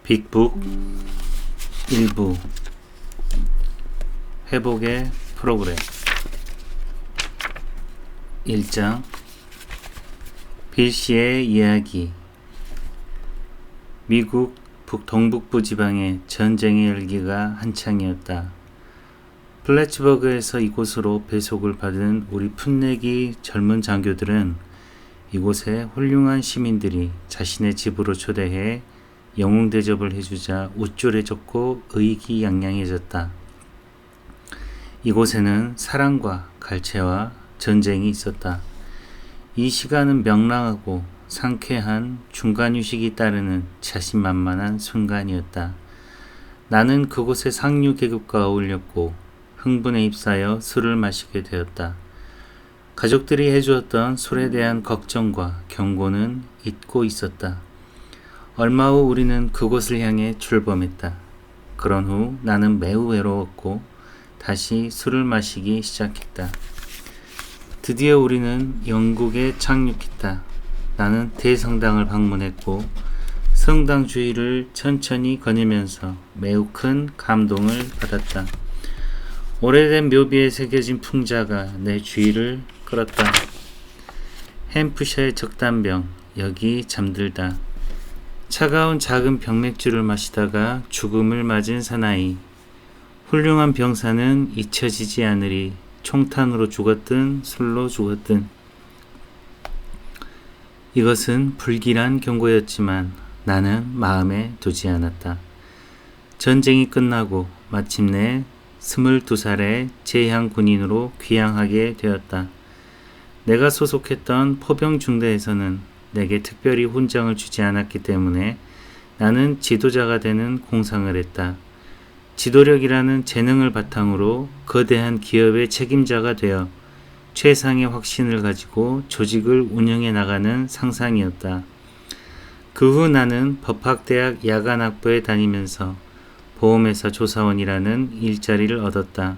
빅북 일부 회복의 프로그램 1장 빌씨의 이야기. 미국 동북부 지방에 전쟁의 열기가 한창이었다. 플래츠버그에서 이곳으로 배속을 받은 우리 풋내기 젊은 장교들은 이곳에 훌륭한 시민들이 자신의 집으로 초대해 영웅 대접을 해주자 우쭐해졌고 의기양양해졌다. 이곳에는 사랑과 갈채와 전쟁이 있었다. 이 시간은 명랑하고 상쾌한 중간휴식이 따르는 자신만만한 순간이었다. 나는 그곳의 상류 계급과 어울렸고 흥분에 휩싸여 술을 마시게 되었다. 가족들이 해주었던 술에 대한 걱정과 경고는 잊고 있었다. 얼마 후 우리는 그곳을 향해 출범했다. 그런 후 나는 매우 외로웠고 다시 술을 마시기 시작했다. 드디어 우리는 영국에 착륙했다. 나는 대성당을 방문했고 성당 주위를 천천히 거닐면서 매우 큰 감동을 받았다. 오래된 묘비에 새겨진 풍자가 내 주위를 끌었다. 햄프셔의 적단병, 여기 잠들다. 차가운 작은 병맥주를 마시다가 죽음을 맞은 사나이. 훌륭한 병사는 잊혀지지 않으리. 총탄으로 죽었든 술로 죽었든. 이것은 불길한 경고였지만 나는 마음에 두지 않았다. 전쟁이 끝나고 마침내 22살의 제향 군인으로 귀향하게 되었다. 내가 소속했던 포병중대에서는 내게 특별히 훈장을 주지 않았기 때문에 나는 지도자가 되는 공상을 했다. 지도력이라는 재능을 바탕으로 거대한 기업의 책임자가 되어 최상의 확신을 가지고 조직을 운영해 나가는 상상이었다. 그 후 나는 법학대학 야간학부에 다니면서 보험회사 조사원이라는 일자리를 얻었다.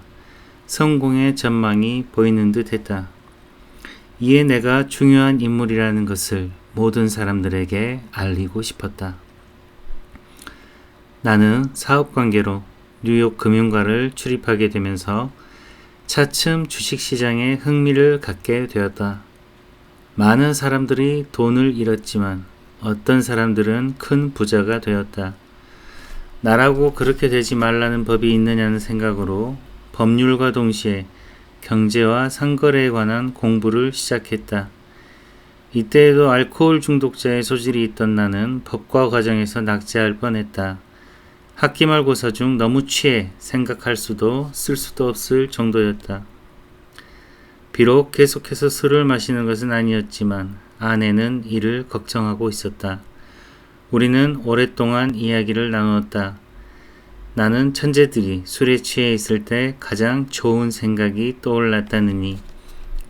성공의 전망이 보이는 듯 했다. 이에 내가 중요한 인물이라는 것을 모든 사람들에게 알리고 싶었다. 나는 사업관계로 뉴욕 금융가를 출입하게 되면서 차츰 주식시장에 흥미를 갖게 되었다. 많은 사람들이 돈을 잃었지만 어떤 사람들은 큰 부자가 되었다. 나라고 그렇게 되지 말라는 법이 있느냐는 생각으로 법률과 동시에 경제와 상거래에 관한 공부를 시작했다. 이때에도 알코올 중독자의 소질이 있던 나는 법과 과정에서 낙제할 뻔했다. 학기말고사 중 너무 취해 생각할 수도 쓸 수도 없을 정도였다. 비록 계속해서 술을 마시는 것은 아니었지만 아내는 이를 걱정하고 있었다. 우리는 오랫동안 이야기를 나누었다. 나는 천재들이 술에 취해 있을 때 가장 좋은 생각이 떠올랐다느니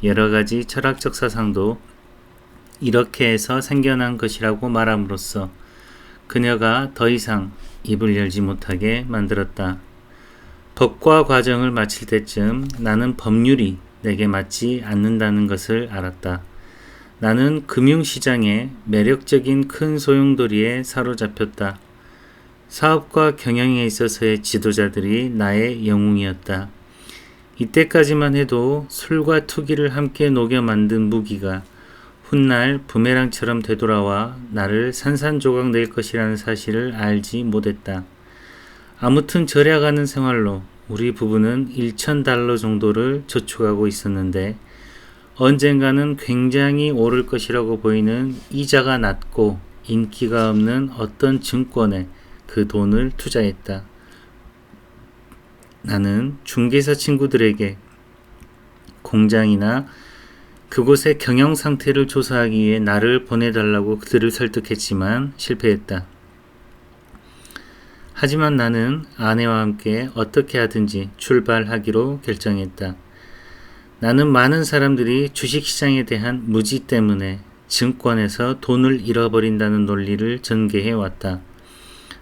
여러 가지 철학적 사상도 이렇게 해서 생겨난 것이라고 말함으로써 그녀가 더 이상 입을 열지 못하게 만들었다. 법과 과정을 마칠 때쯤 나는 법률이 내게 맞지 않는다는 것을 알았다. 나는 금융시장의 매력적인 큰 소용돌이에 사로잡혔다. 사업과 경영에 있어서의 지도자들이 나의 영웅이었다. 이때까지만 해도 술과 투기를 함께 녹여 만든 무기가 훗날 부메랑처럼 되돌아와 나를 산산조각 낼 것이라는 사실을 알지 못했다. 아무튼 절약하는 생활로 우리 부부는 $1,000 정도를 저축하고 있었는데 언젠가는 굉장히 오를 것이라고 보이는 이자가 낮고 인기가 없는 어떤 증권에 그 돈을 투자했다. 나는 중개사 친구들에게 공장이나 그곳의 경영 상태를 조사하기 위해 나를 보내달라고 그들을 설득했지만 실패했다. 하지만 나는 아내와 함께 어떻게 하든지 출발하기로 결정했다. 나는 많은 사람들이 주식시장에 대한 무지 때문에 증권에서 돈을 잃어버린다는 논리를 전개해 왔다.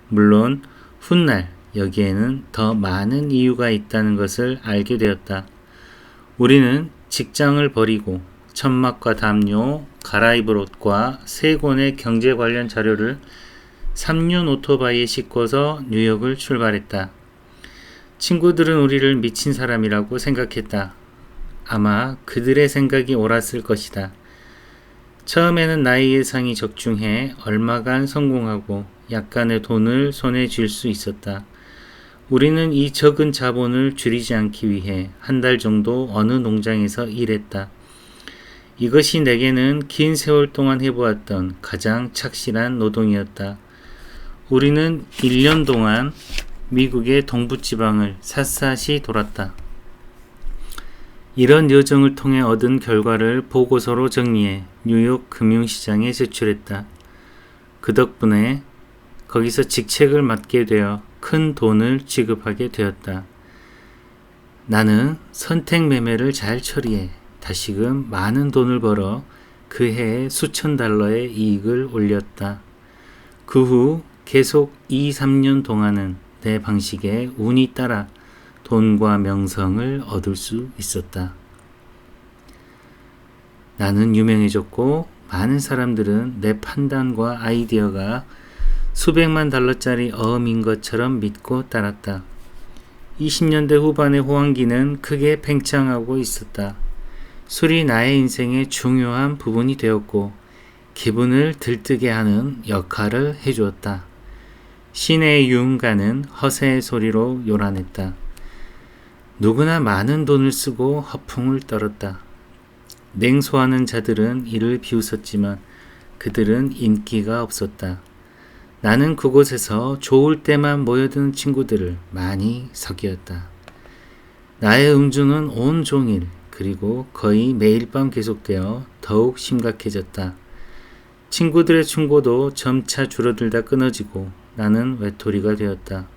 물론 훗날 여기에는 더 많은 이유가 있다는 것을 알게 되었다. 우리는 직장을 버리고 천막과 담요, 갈아입을 옷과 3권의 경제 관련 자료를 3륜 오토바이에 싣고서 뉴욕을 출발했다. 친구들은 우리를 미친 사람이라고 생각했다. 아마 그들의 생각이 옳았을 것이다. 처음에는 나의 예상이 적중해 얼마간 성공하고 약간의 돈을 손에 쥘 수 있었다. 우리는 이 적은 자본을 줄이지 않기 위해 한 달 정도 어느 농장에서 일했다. 이것이 내게는 긴 세월 동안 해보았던 가장 착실한 노동이었다. 우리는 1년 동안 미국의 동부지방을 샅샅이 돌았다. 이런 여정을 통해 얻은 결과를 보고서로 정리해 뉴욕 금융시장에 제출했다. 그 덕분에 거기서 직책을 맡게 되어 큰 돈을 지급하게 되었다. 나는 선택 매매를 잘 처리해 다시금 많은 돈을 벌어 그 해에 수천 달러의 이익을 올렸다. 그 후 계속 2-3년 동안은 내 방식에 운이 따라 돈과 명성을 얻을 수 있었다. 나는 유명해졌고 많은 사람들은 내 판단과 아이디어가 수백만 달러짜리 어음인 것처럼 믿고 따랐다. 20년대 후반의 호황기는 크게 팽창하고 있었다. 술이 나의 인생의 중요한 부분이 되었고 기분을 들뜨게 하는 역할을 해주었다. 시내의 유흥가는 허세의 소리로 요란했다. 누구나 많은 돈을 쓰고 허풍을 떨었다. 냉소하는 자들은 이를 비웃었지만 그들은 인기가 없었다. 나는 그곳에서 좋을 때만 모여드는 친구들을 많이 사귀었다. 나의 음주는 온종일 그리고 거의 매일 밤 계속되어 더욱 심각해졌다. 친구들의 충고도 점차 줄어들다 끊어지고 나는 외톨이가 되었다.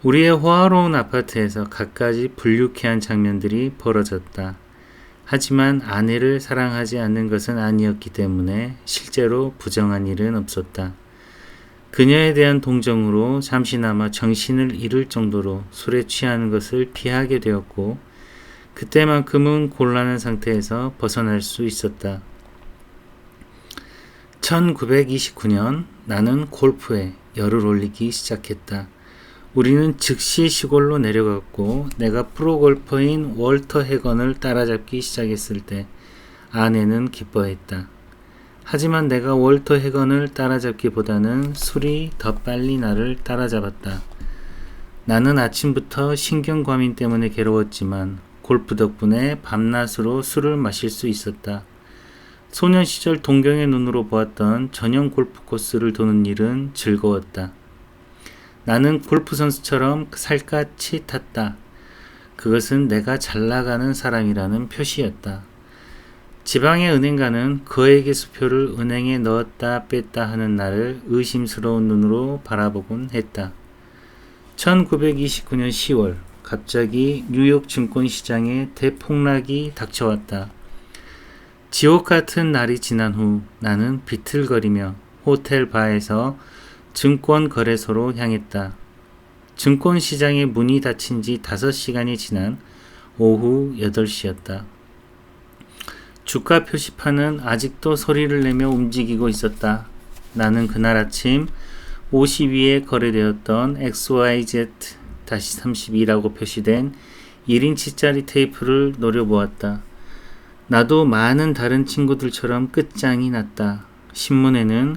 우리의 호화로운 아파트에서 갖가지 불유쾌한 장면들이 벌어졌다. 하지만 아내를 사랑하지 않는 것은 아니었기 때문에 실제로 부정한 일은 없었다. 그녀에 대한 동정으로 잠시나마 정신을 잃을 정도로 술에 취하는 것을 피하게 되었고 그때만큼은 곤란한 상태에서 벗어날 수 있었다. 1929년 나는 골프에 열을 올리기 시작했다. 우리는 즉시 시골로 내려갔고 내가 프로골퍼인 월터 해건을 따라잡기 시작했을 때 아내는 기뻐했다. 하지만 내가 월터 해건을 따라잡기보다는 술이 더 빨리 나를 따라잡았다. 나는 아침부터 신경과민 때문에 괴로웠지만 골프 덕분에 밤낮으로 술을 마실 수 있었다. 소년 시절 동경의 눈으로 보았던 전용 골프 코스를 도는 일은 즐거웠다. 나는 골프 선수처럼 살갗이 탔다. 그것은 내가 잘 나가는 사람이라는 표시였다. 지방의 은행가는 거액의 수표를 은행에 넣었다 뺐다 하는 나를 의심스러운 눈으로 바라보곤 했다. 1929년 10월 갑자기 뉴욕 증권시장에 대폭락이 닥쳐왔다. 지옥 같은 날이 지난 후 나는 비틀거리며 호텔 바에서 증권거래소로 향했다. 증권시장의 문이 닫힌 지 5시간이 지난 오후 8시였다. 주가 표시판은 아직도 소리를 내며 움직이고 있었다. 나는 그날 아침 50위에 거래되었던 XYZ-32라고 표시된 1인치짜리 테이프를 노려보았다. 나도 많은 다른 친구들처럼 끝장이 났다. 신문에는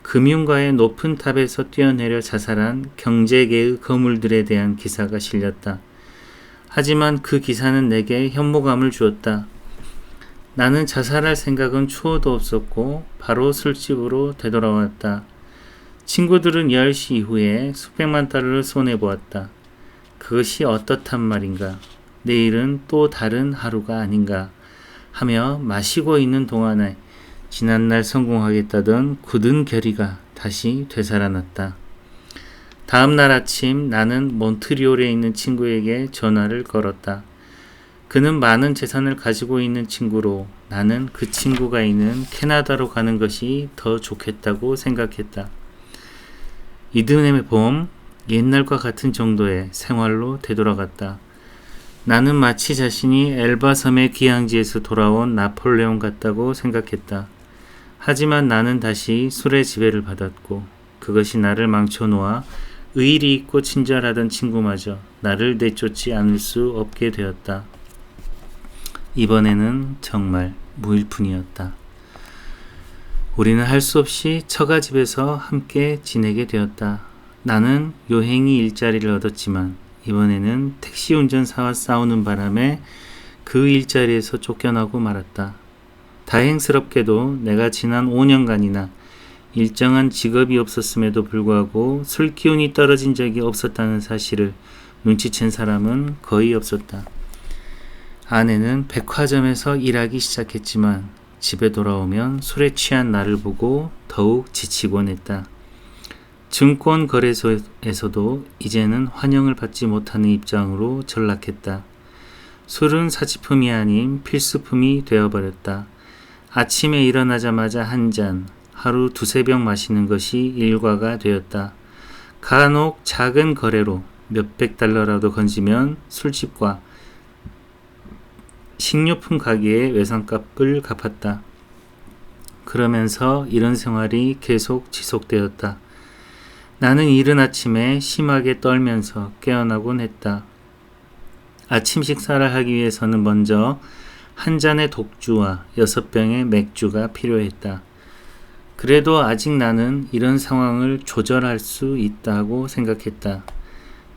금융가의 높은 탑에서 뛰어내려 자살한 경제계의 거물들에 대한 기사가 실렸다. 하지만 그 기사는 내게 현모감을 주었다. 나는 자살할 생각은 추호도 없었고 바로 술집으로 되돌아왔다. 친구들은 10시 이후에 수백만 달러를 손해보았다. 그것이 어떻단 말인가? 내일은 또 다른 하루가 아닌가? 하며 마시고 있는 동안에 지난날 성공하겠다던 굳은 결의가 다시 되살아났다. 다음 날 아침 나는 몬트리올에 있는 친구에게 전화를 걸었다. 그는 많은 재산을 가지고 있는 친구로 나는 그 친구가 있는 캐나다로 가는 것이 더 좋겠다고 생각했다. 이듬해 봄 옛날과 같은 정도의 생활로 되돌아갔다. 나는 마치 자신이 엘바섬의 귀향지에서 돌아온 나폴레옹 같다고 생각했다. 하지만 나는 다시 술의 지배를 받았고 그것이 나를 망쳐놓아 의리 있고 친절하던 친구마저 나를 내쫓지 않을 수 없게 되었다. 이번에는 정말 무일푼이었다. 우리는 할 수 없이 처가집에서 함께 지내게 되었다. 나는 요행이 일자리를 얻었지만 이번에는 택시 운전사와 싸우는 바람에 그 일자리에서 쫓겨나고 말았다. 다행스럽게도 내가 지난 5년간이나 일정한 직업이 없었음에도 불구하고 술 기운이 떨어진 적이 없었다는 사실을 눈치챈 사람은 거의 없었다. 아내는 백화점에서 일하기 시작했지만 집에 돌아오면 술에 취한 나를 보고 더욱 지치곤 했다. 증권거래소에서도 이제는 환영을 받지 못하는 입장으로 전락했다. 술은 사치품이 아닌 필수품이 되어버렸다. 아침에 일어나자마자 한 잔, 하루 두세 병 마시는 것이 일과가 되었다. 간혹 작은 거래로 몇백 달러라도 건지면 술집과 식료품 가게의 외상값을 갚았다. 그러면서 이런 생활이 계속 지속되었다. 나는 이른 아침에 심하게 떨면서 깨어나곤 했다. 아침 식사를 하기 위해서는 먼저 한 잔의 독주와 6병의 맥주가 필요했다. 그래도 아직 나는 이런 상황을 조절할 수 있다고 생각했다.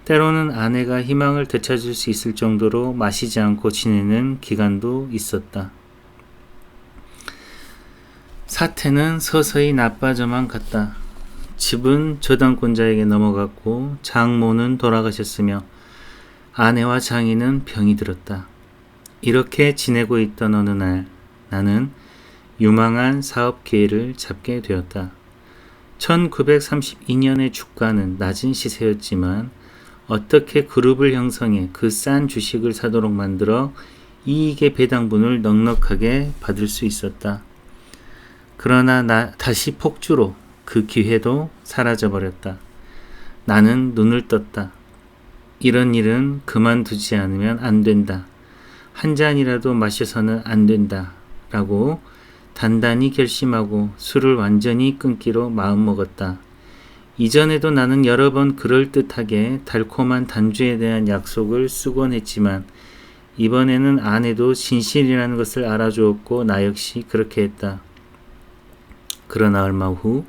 때로는 아내가 희망을 되찾을 수 있을 정도로 마시지 않고 지내는 기간도 있었다. 사태는 서서히 나빠져만 갔다. 집은 저당권자에게 넘어갔고 장모는 돌아가셨으며 아내와 장인은 병이 들었다. 이렇게 지내고 있던 어느 날 나는 유망한 사업 기회를 잡게 되었다. 1932년의 주가는 낮은 시세였지만 어떻게 그룹을 형성해 그 싼 주식을 사도록 만들어 이익의 배당분을 넉넉하게 받을 수 있었다. 그러나 다시 폭주로 그 기회도 사라져버렸다. 나는 눈을 떴다. 이런 일은 그만두지 않으면 안 된다. 한 잔이라도 마셔서는 안 된다. 라고 단단히 결심하고 술을 완전히 끊기로 마음먹었다. 이전에도 나는 여러 번 그럴듯하게 달콤한 단주에 대한 약속을 쓰곤 했지만 이번에는 아내도 진실이라는 것을 알아주었고 나 역시 그렇게 했다. 그러나 얼마 후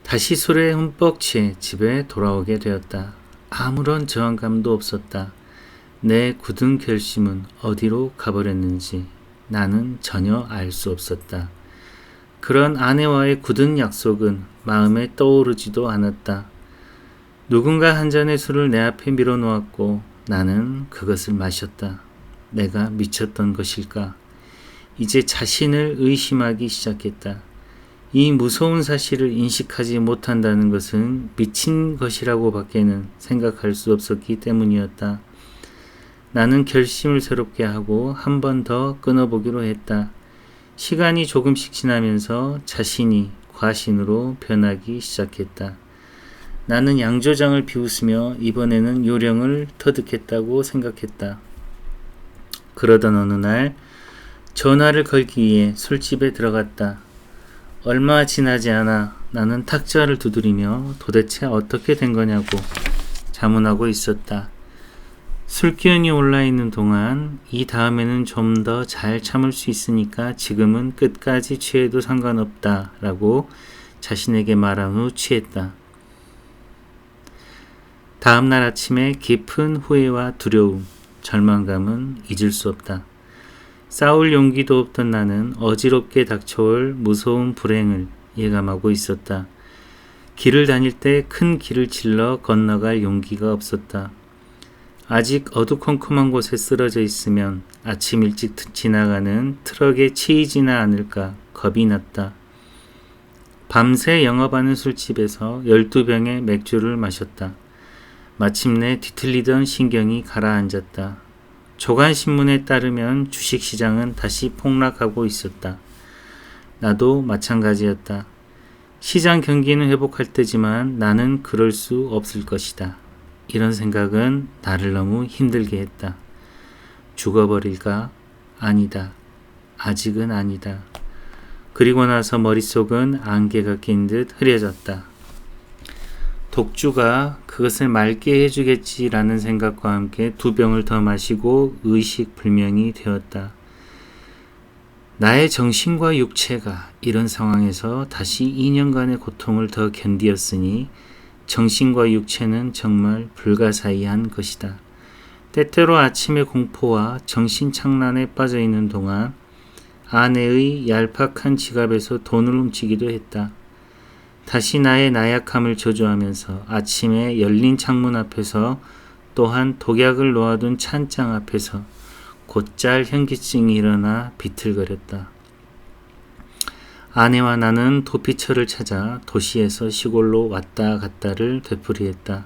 다시 술에 흠뻑 취해 집에 돌아오게 되었다. 아무런 저항감도 없었다. 내 굳은 결심은 어디로 가버렸는지 나는 전혀 알 수 없었다. 그런 아내와의 굳은 약속은 마음에 떠오르지도 않았다. 누군가 한 잔의 술을 내 앞에 밀어놓았고 나는 그것을 마셨다. 내가 미쳤던 것일까? 이제 자신을 의심하기 시작했다. 이 무서운 사실을 인식하지 못한다는 것은 미친 것이라고 밖에는 생각할 수 없었기 때문이었다. 나는 결심을 새롭게 하고 한 번 더 끊어보기로 했다. 시간이 조금씩 지나면서 자신이 과신으로 변하기 시작했다. 나는 양조장을 비웃으며 이번에는 요령을 터득했다고 생각했다. 그러던 어느 날 전화를 걸기 위해 술집에 들어갔다. 얼마 지나지 않아 나는 탁자를 두드리며 도대체 어떻게 된 거냐고 자문하고 있었다. 술기운이 올라있는 동안 이 다음에는 좀 더 잘 참을 수 있으니까 지금은 끝까지 취해도 상관없다 라고 자신에게 말한 후 취했다. 다음날 아침에 깊은 후회와 두려움, 절망감은 잊을 수 없다. 싸울 용기도 없던 나는 어지럽게 닥쳐올 무서운 불행을 예감하고 있었다. 길을 다닐 때 큰 길을 질러 건너갈 용기가 없었다. 아직 어두컴컴한 곳에 쓰러져 있으면 아침 일찍 지나가는 트럭에 치이지나 않을까 겁이 났다. 밤새 영업하는 술집에서 12병의 맥주를 마셨다. 마침내 뒤틀리던 신경이 가라앉았다. 조간신문에 따르면 주식시장은 다시 폭락하고 있었다. 나도 마찬가지였다. 시장 경기는 회복할 때지만 나는 그럴 수 없을 것이다. 이런 생각은 나를 너무 힘들게 했다. 죽어버릴까? 아니다. 아직은 아니다. 그리고 나서 머릿속은 안개가 낀 듯 흐려졌다. 독주가 그것을 맑게 해주겠지라는 생각과 함께 2병을 더 마시고 의식불명이 되었다. 나의 정신과 육체가 이런 상황에서 다시 2년간의 고통을 더 견디었으니 정신과 육체는 정말 불가사의한 것이다. 때때로 아침의 공포와 정신착란에 빠져있는 동안 아내의 얄팍한 지갑에서 돈을 훔치기도 했다. 다시 나의 나약함을 저주하면서 아침에 열린 창문 앞에서 또한 독약을 놓아둔 찬장 앞에서 곧잘 현기증이 일어나 비틀거렸다. 아내와 나는 도피처를 찾아 도시에서 시골로 왔다 갔다를 되풀이했다.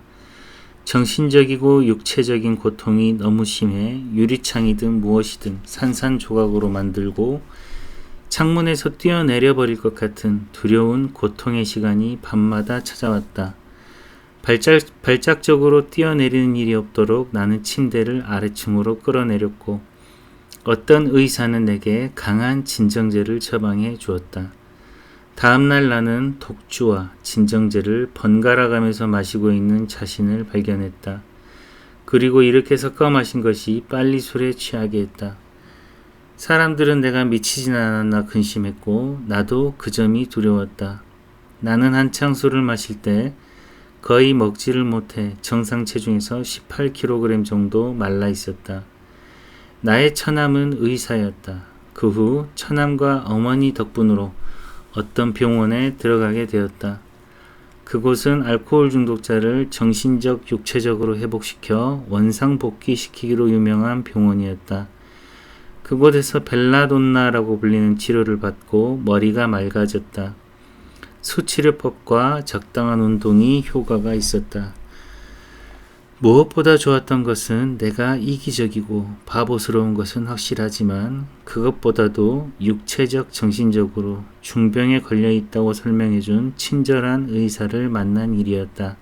정신적이고 육체적인 고통이 너무 심해 유리창이든 무엇이든 산산조각으로 만들고 창문에서 뛰어내려 버릴 것 같은 두려운 고통의 시간이 밤마다 찾아왔다. 발작적으로 뛰어내리는 일이 없도록 나는 침대를 아래층으로 끌어내렸고 어떤 의사는 내게 강한 진정제를 처방해 주었다. 다음날 나는 독주와 진정제를 번갈아 가면서 마시고 있는 자신을 발견했다. 그리고 이렇게 섞어 마신 것이 빨리 술에 취하게 했다. 사람들은 내가 미치진 않았나 근심했고 나도 그 점이 두려웠다. 나는 한창 술을 마실 때 거의 먹지를 못해 정상 체중에서 18kg 정도 말라 있었다. 나의 처남은 의사였다. 그 후 처남과 어머니 덕분으로 어떤 병원에 들어가게 되었다. 그곳은 알코올 중독자를 정신적, 육체적으로 회복시켜 원상복귀시키기로 유명한 병원이었다. 그곳에서 벨라돈나라고 불리는 치료를 받고 머리가 맑아졌다. 수치료법과 적당한 운동이 효과가 있었다. 무엇보다 좋았던 것은 내가 이기적이고 바보스러운 것은 확실하지만 그것보다도 육체적, 정신적으로 중병에 걸려 있다고 설명해준 친절한 의사를 만난 일이었다.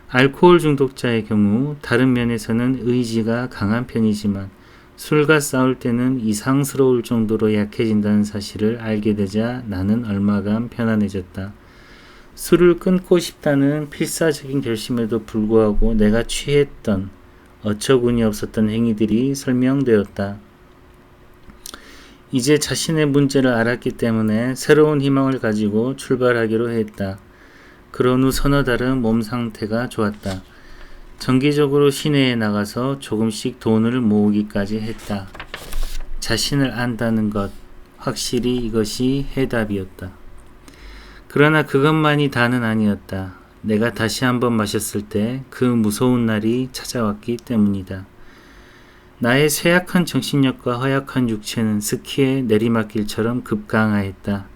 알코올 중독자의 경우 다른 면에서는 의지가 강한 편이지만 술과 싸울 때는 이상스러울 정도로 약해진다는 사실을 알게 되자 나는 얼마간 편안해졌다. 술을 끊고 싶다는 필사적인 결심에도 불구하고 내가 취했던 어처구니 없었던 행위들이 설명되었다. 이제 자신의 문제를 알았기 때문에 새로운 희망을 가지고 출발하기로 했다. 그런 후 서너 달은 몸 상태가 좋았다. 정기적으로 시내에 나가서 조금씩 돈을 모으기까지 했다. 자신을 안다는 것, 확실히 이것이 해답이었다. 그러나 그것만이 다는 아니었다. 내가 다시 한번 마셨을 때 그 무서운 날이 찾아왔기 때문이다. 나의 쇠약한 정신력과 허약한 육체는 스키의 내리막길처럼 급강하였다.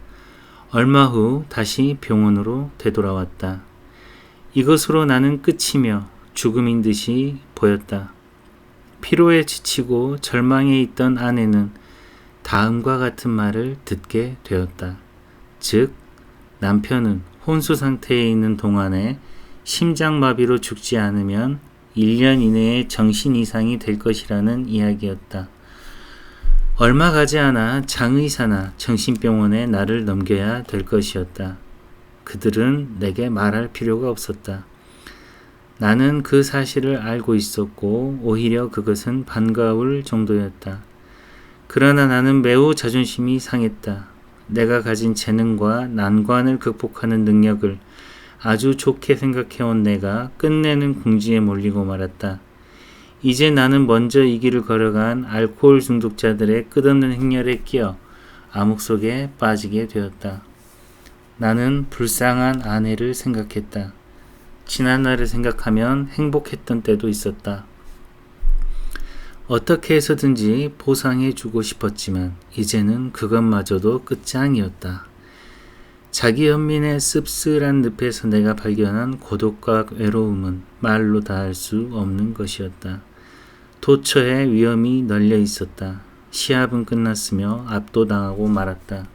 얼마 후 다시 병원으로 되돌아왔다. 이것으로 나는 끝이며 죽음인 듯이 보였다. 피로에 지치고 절망에 있던 아내는 다음과 같은 말을 듣게 되었다. 즉, 남편은 혼수 상태에 있는 동안에 심장마비로 죽지 않으면 1년 이내에 정신 이상이 될 것이라는 이야기였다. 얼마 가지 않아 장의사나 정신병원에 나를 넘겨야 될 것이었다. 그들은 내게 말할 필요가 없었다. 나는 그 사실을 알고 있었고 오히려 그것은 반가울 정도였다. 그러나 나는 매우 자존심이 상했다. 내가 가진 재능과 난관을 극복하는 능력을 아주 좋게 생각해온 내가 끝내는 궁지에 몰리고 말았다. 이제 나는 먼저 이 길을 걸어간 알코올 중독자들의 끝없는 행렬에 끼어 암흑 속에 빠지게 되었다. 나는 불쌍한 아내를 생각했다. 지난날을 생각하면 행복했던 때도 있었다. 어떻게 해서든지 보상해주고 싶었지만 이제는 그것마저도 끝장이었다. 자기 연민의 씁쓸한 늪에서 내가 발견한 고독과 외로움은 말로 다할 수 없는 것이었다. 도처에 위험이 널려 있었다. 시합은 끝났으며 압도당하고 말았다.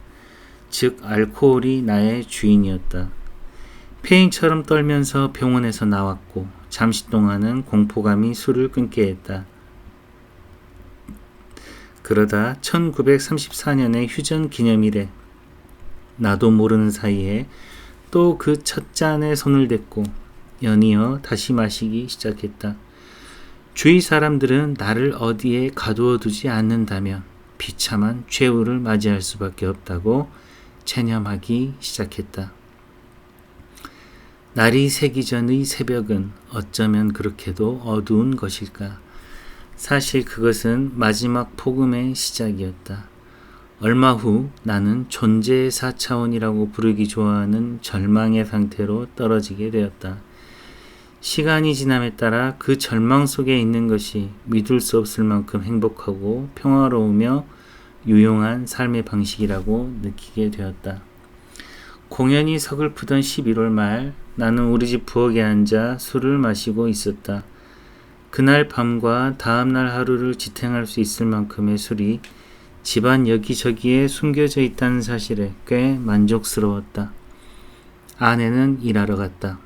즉 알코올이 나의 주인이었다. 폐인처럼 떨면서 병원에서 나왔고 잠시 동안은 공포감이 술을 끊게 했다. 그러다 1934년의 휴전 기념일에 나도 모르는 사이에 또 그 첫 잔에 손을 댔고 연이어 다시 마시기 시작했다. 주위 사람들은 나를 어디에 가두어 두지 않는다면 비참한 최후를 맞이할 수밖에 없다고 체념하기 시작했다. 날이 새기 전의 새벽은 어쩌면 그렇게도 어두운 것일까? 사실 그것은 마지막 폭음의 시작이었다. 얼마 후 나는 존재의 4차원이라고 부르기 좋아하는 절망의 상태로 떨어지게 되었다. 시간이 지남에 따라 그 절망 속에 있는 것이 믿을 수 없을 만큼 행복하고 평화로우며 유용한 삶의 방식이라고 느끼게 되었다. 공연이 서글프던 11월 말 나는 우리 집 부엌에 앉아 술을 마시고 있었다. 그날 밤과 다음날 하루를 지탱할 수 있을 만큼의 술이 집안 여기저기에 숨겨져 있다는 사실에 꽤 만족스러웠다. 아내는 일하러 갔다.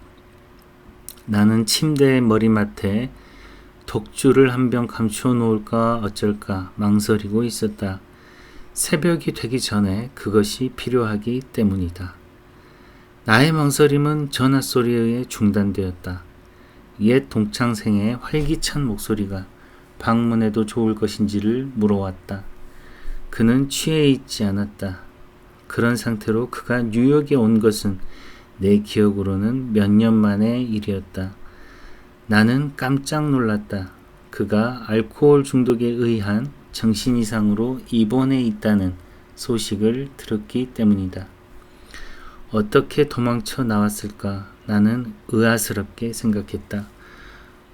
나는 침대의 머리맡에 독주를 한 병 감추어 놓을까 어쩔까 망설이고 있었다. 새벽이 되기 전에 그것이 필요하기 때문이다. 나의 망설임은 전화 소리에 의해 중단되었다. 옛 동창생의 활기찬 목소리가 방문해도 좋을 것인지를 물어왔다. 그는 취해 있지 않았다. 그런 상태로 그가 뉴욕에 온 것은 내 기억으로는 몇 년 만의 일이었다. 나는 깜짝 놀랐다. 그가 알코올 중독에 의한 정신 이상으로 입원해 있다는 소식을 들었기 때문이다. 어떻게 도망쳐 나왔을까? 나는 의아스럽게 생각했다.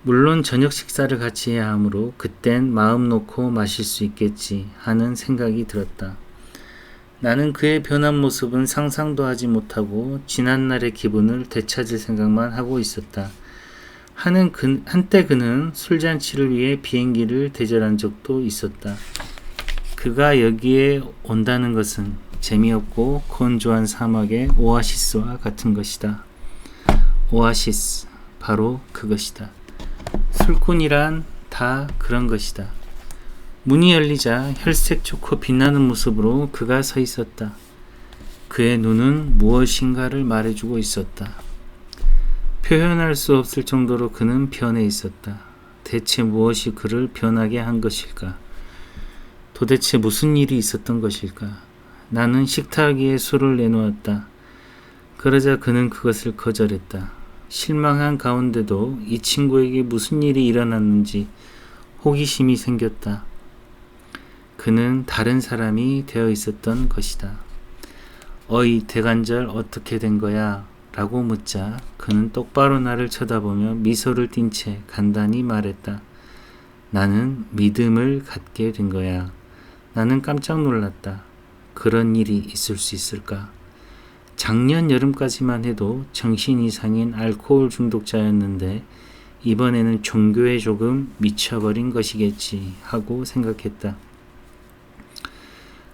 물론 저녁 식사를 같이 해야 하므로 그땐 마음 놓고 마실 수 있겠지 하는 생각이 들었다. 나는 그의 변한 모습은 상상도 하지 못하고 지난날의 기분을 되찾을 생각만 하고 있었다. 한때 그는 술잔치를 위해 비행기를 대절한 적도 있었다. 그가 여기에 온다는 것은 재미없고 건조한 사막의 오아시스와 같은 것이다. 오아시스, 바로 그것이다. 술꾼이란 다 그런 것이다. 문이 열리자 혈색 좋고 빛나는 모습으로 그가 서 있었다. 그의 눈은 무엇인가를 말해주고 있었다. 표현할 수 없을 정도로 그는 변해 있었다. 대체 무엇이 그를 변하게 한 것일까? 도대체 무슨 일이 있었던 것일까? 나는 식탁 위에 술을 내놓았다. 그러자 그는 그것을 거절했다. 실망한 가운데도 이 친구에게 무슨 일이 일어났는지 호기심이 생겼다. 그는 다른 사람이 되어 있었던 것이다. 어이, 대관절 어떻게 된 거야? 라고 묻자 그는 똑바로 나를 쳐다보며 미소를 띤 채 간단히 말했다. 나는 믿음을 갖게 된 거야. 나는 깜짝 놀랐다. 그런 일이 있을 수 있을까? 작년 여름까지만 해도 정신 이상인 알코올 중독자였는데 이번에는 종교에 조금 미쳐버린 것이겠지 하고 생각했다.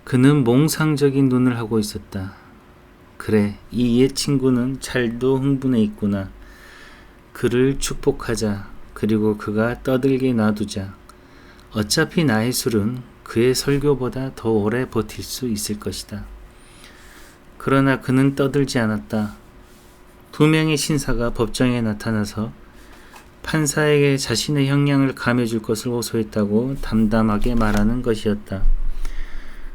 그는 몽상적인 눈을 하고 있었다. 그래, 이 옛 친구는 잘도 흥분해 있구나. 그를 축복하자. 그리고 그가 떠들게 놔두자. 어차피 나의 술은 그의 설교보다 더 오래 버틸 수 있을 것이다. 그러나 그는 떠들지 않았다. 2명의 신사가 법정에 나타나서 판사에게 자신의 형량을 감해줄 것을 호소했다고 담담하게 말하는 것이었다.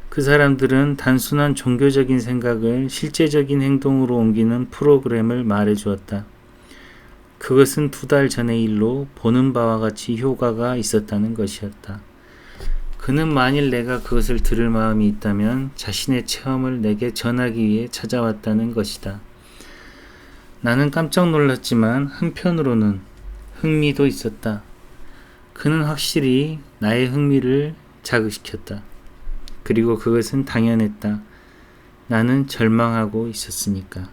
그 사람들은 단순한 종교적인 생각을 실제적인 행동으로 옮기는 프로그램을 말해주었다. 그것은 2달 전의 일로 보는 바와 같이 효과가 있었다는 것이었다. 그는 만일 내가 그것을 들을 마음이 있다면 자신의 체험을 내게 전하기 위해 찾아왔다는 것이다. 나는 깜짝 놀랐지만 한편으로는 흥미도 있었다. 그는 확실히 나의 흥미를 자극시켰다. 그리고 그것은 당연했다. 나는 절망하고 있었으니까.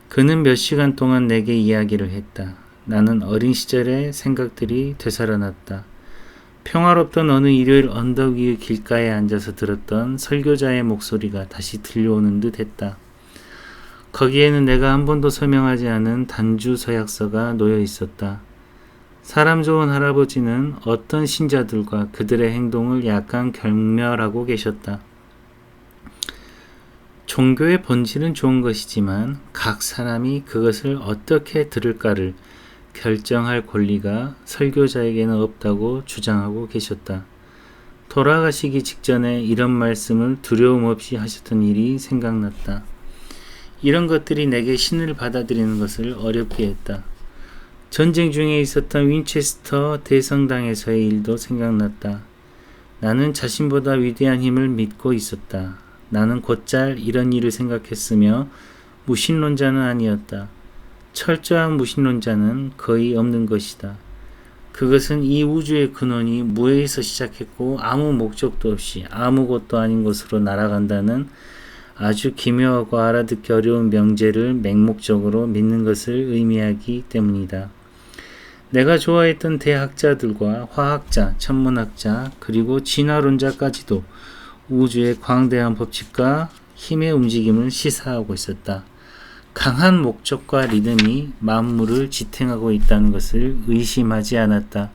그는 몇 시간 동안 내게 이야기를 했다. 나는 어린 시절의 생각들이 되살아났다. 평화롭던 어느 일요일 언덕 위의 길가에 앉아서 들었던 설교자의 목소리가 다시 들려오는 듯 했다. 거기에는 내가 한 번도 설명하지 않은 단주 서약서가 놓여 있었다. 사람 좋은 할아버지는 어떤 신자들과 그들의 행동을 약간 경멸하고 계셨다. 종교의 본질은 좋은 것이지만 각 사람이 그것을 어떻게 들을까를 결정할 권리가 설교자에게는 없다고 주장하고 계셨다. 돌아가시기 직전에 이런 말씀을 두려움 없이 하셨던 일이 생각났다. 이런 것들이 내게 신을 받아들이는 것을 어렵게 했다. 전쟁 중에 있었던 윈체스터 대성당에서의 일도 생각났다. 나는 자신보다 위대한 힘을 믿고 있었다. 나는 곧잘 이런 일을 생각했으며 무신론자는 아니었다. 철저한 무신론자는 거의 없는 것이다. 그것은 이 우주의 근원이 무에서 시작했고 아무 목적도 없이 아무것도 아닌 곳으로 날아간다는 아주 기묘하고 알아듣기 어려운 명제를 맹목적으로 믿는 것을 의미하기 때문이다. 내가 좋아했던 대학자들과 화학자, 천문학자, 그리고 진화론자까지도 우주의 광대한 법칙과 힘의 움직임을 시사하고 있었다. 강한 목적과 리듬이 만물을 지탱하고 있다는 것을 의심하지 않았다.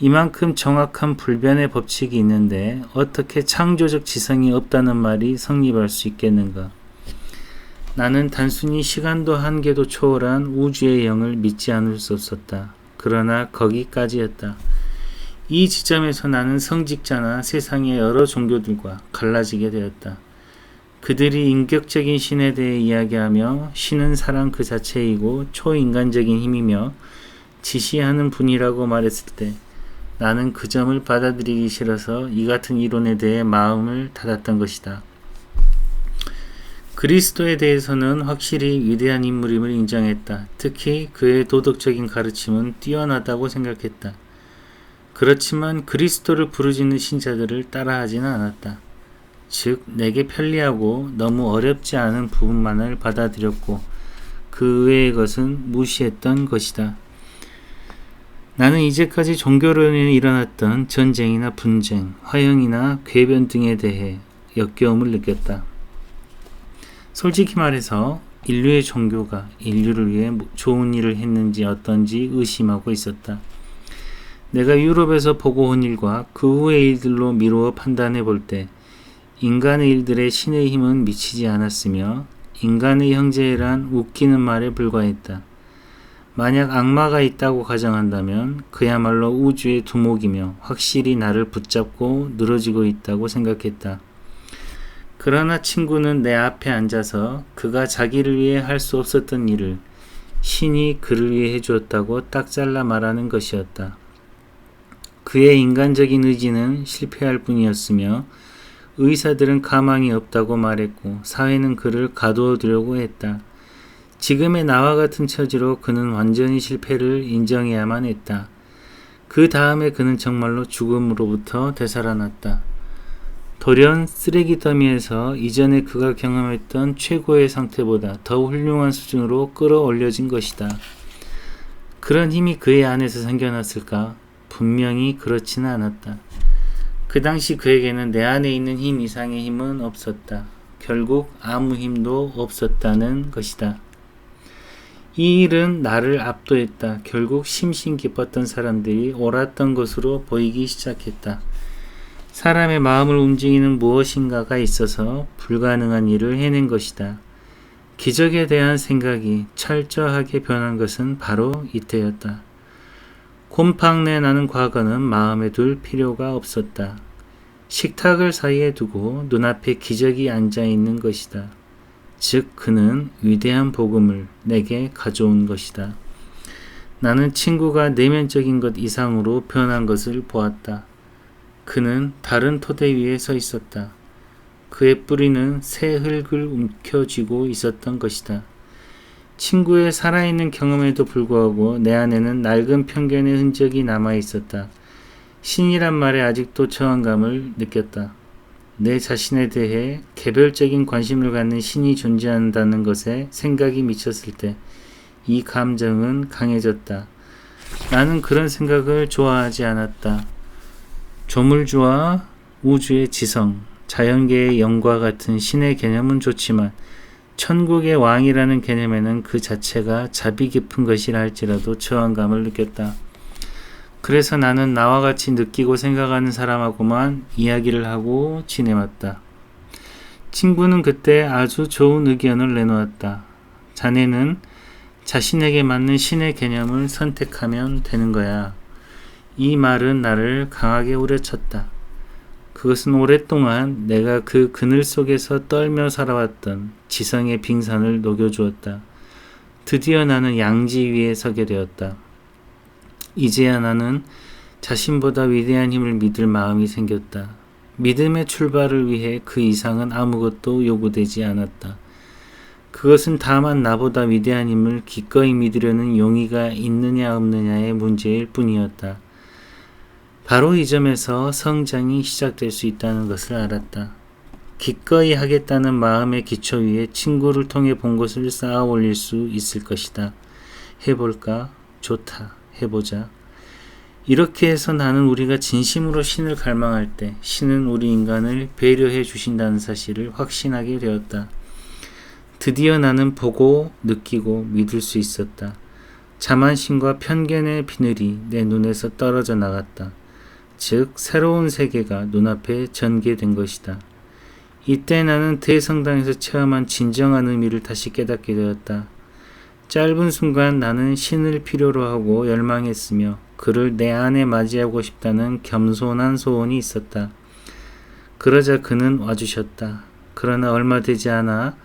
이만큼 정확한 불변의 법칙이 있는데 어떻게 창조적 지성이 없다는 말이 성립할 수 있겠는가? 나는 단순히 시간도 한계도 초월한 우주의 영을 믿지 않을 수 없었다. 그러나 거기까지였다. 이 지점에서 나는 성직자나 세상의 여러 종교들과 갈라지게 되었다. 그들이 인격적인 신에 대해 이야기하며 신은 사랑 그 자체이고 초인간적인 힘이며 지시하는 분이라고 말했을 때 나는 그 점을 받아들이기 싫어서 이 같은 이론에 대해 마음을 닫았던 것이다. 그리스도에 대해서는 확실히 위대한 인물임을 인정했다. 특히 그의 도덕적인 가르침은 뛰어나다고 생각했다. 그렇지만 그리스도를 부르짖는 신자들을 따라하지는 않았다. 즉 내게 편리하고 너무 어렵지 않은 부분만을 받아들였고 그 외의 것은 무시했던 것이다. 나는 이제까지 종교론에 일어났던 전쟁이나 분쟁, 화형이나 궤변 등에 대해 역겨움을 느꼈다. 솔직히 말해서 인류의 종교가 인류를 위해 좋은 일을 했는지 어떤지 의심하고 있었다. 내가 유럽에서 보고 온 일과 그 후의 일들로 미루어 판단해 볼 때 인간의 일들에 신의 힘은 미치지 않았으며 인간의 형제란 웃기는 말에 불과했다. 만약 악마가 있다고 가정한다면 그야말로 우주의 두목이며 확실히 나를 붙잡고 늘어지고 있다고 생각했다. 그러나 친구는 내 앞에 앉아서 그가 자기를 위해 할 수 없었던 일을 신이 그를 위해 해주었다고 딱 잘라 말하는 것이었다. 그의 인간적인 의지는 실패할 뿐이었으며 의사들은 가망이 없다고 말했고 사회는 그를 가두어두려고 했다. 지금의 나와 같은 처지로 그는 완전히 실패를 인정해야만 했다. 그 다음에 그는 정말로 죽음으로부터 되살아났다. 돌연 쓰레기 더미에서 이전에 그가 경험했던 최고의 상태보다 더 훌륭한 수준으로 끌어올려진 것이다. 그런 힘이 그의 안에서 생겨났을까? 분명히 그렇지는 않았다. 그 당시 그에게는 내 안에 있는 힘 이상의 힘은 없었다. 결국 아무 힘도 없었다는 것이다. 이 일은 나를 압도했다. 결국 심신 깊었던 사람들이 옳았던 것으로 보이기 시작했다. 사람의 마음을 움직이는 무엇인가가 있어서 불가능한 일을 해낸 것이다. 기적에 대한 생각이 철저하게 변한 것은 바로 이때였다. 곰팡내 나는 과거는 마음에 둘 필요가 없었다. 식탁을 사이에 두고 눈앞에 기적이 앉아있는 것이다. 즉 그는 위대한 복음을 내게 가져온 것이다. 나는 친구가 내면적인 것 이상으로 변한 것을 보았다. 그는 다른 토대 위에 서 있었다. 그의 뿌리는 새 흙을 움켜쥐고 있었던 것이다. 친구의 살아있는 경험에도 불구하고 내 안에는 낡은 편견의 흔적이 남아있었다. 신이란 말에 아직도 저항감을 느꼈다. 내 자신에 대해 개별적인 관심을 갖는 신이 존재한다는 것에 생각이 미쳤을 때 이 감정은 강해졌다. 나는 그런 생각을 좋아하지 않았다. 조물주와 우주의 지성, 자연계의 영과 같은 신의 개념은 좋지만 천국의 왕이라는 개념에는 그 자체가 자비 깊은 것이라 할지라도 저항감을 느꼈다. 그래서 나는 나와 같이 느끼고 생각하는 사람하고만 이야기를 하고 지내왔다. 친구는 그때 아주 좋은 의견을 내놓았다. 자네는 자신에게 맞는 신의 개념을 선택하면 되는 거야. 이 말은 나를 강하게 후려쳤다. 그것은 오랫동안 내가 그 그늘 속에서 떨며 살아왔던 지성의 빙산을 녹여주었다. 드디어 나는 양지 위에 서게 되었다. 이제야 나는 자신보다 위대한 힘을 믿을 마음이 생겼다. 믿음의 출발을 위해 그 이상은 아무것도 요구되지 않았다. 그것은 다만 나보다 위대한 힘을 기꺼이 믿으려는 용의가 있느냐 없느냐의 문제일 뿐이었다. 바로 이 점에서 성장이 시작될 수 있다는 것을 알았다. 기꺼이 하겠다는 마음의 기초 위에 친구를 통해 본 것을 쌓아 올릴 수 있을 것이다. 해볼까? 좋다. 해보자. 이렇게 해서 나는 우리가 진심으로 신을 갈망할 때 신은 우리 인간을 배려해 주신다는 사실을 확신하게 되었다. 드디어 나는 보고 느끼고 믿을 수 있었다. 자만심과 편견의 비늘이 내 눈에서 떨어져 나갔다. 즉 새로운 세계가 눈앞에 전개된 것이다. 이때 나는 대성당에서 체험한 진정한 의미를 다시 깨닫게 되었다. 짧은 순간 나는 신을 필요로 하고 열망했으며 그를 내 안에 맞이하고 싶다는 겸손한 소원이 있었다. 그러자 그는 와주셨다. 그러나 얼마 되지 않아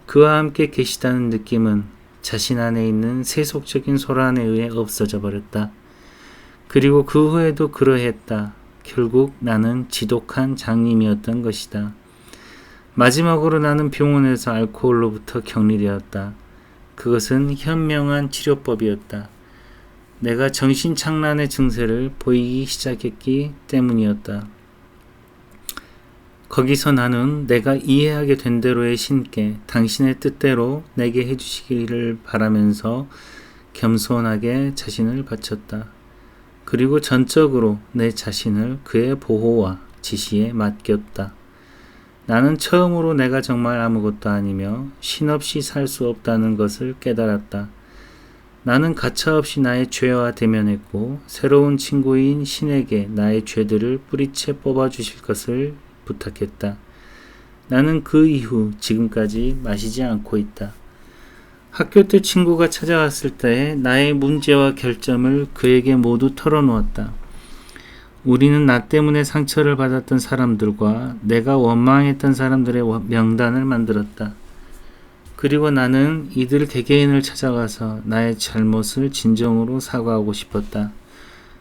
그와 함께 계시다는 느낌은 자신 안에 있는 세속적인 소란에 의해 없어져 버렸다. 그리고 그 후에도 그러했다. 결국 나는 지독한 장님이었던 것이다. 마지막으로 나는 병원에서 알코올로부터 격리되었다. 그것은 현명한 치료법이었다. 내가 정신착란의 증세를 보이기 시작했기 때문이었다. 거기서 나는 내가 이해하게 된 대로의 신께 당신의 뜻대로 내게 해주시기를 바라면서 겸손하게 자신을 바쳤다. 그리고 전적으로 내 자신을 그의 보호와 지시에 맡겼다. 나는 처음으로 내가 정말 아무것도 아니며 신 없이 살 수 없다는 것을 깨달았다. 나는 가차없이 나의 죄와 대면했고 새로운 친구인 신에게 나의 죄들을 뿌리채 뽑아주실 것을 부탁했다. 나는 그 이후 지금까지 마시지 않고 있다. 학교 때 친구가 찾아왔을 때 나의 문제와 결점을 그에게 모두 털어놓았다. 우리는 나 때문에 상처를 받았던 사람들과 내가 원망했던 사람들의 명단을 만들었다. 그리고 나는 이들 개개인을 찾아가서 나의 잘못을 진정으로 사과하고 싶었다.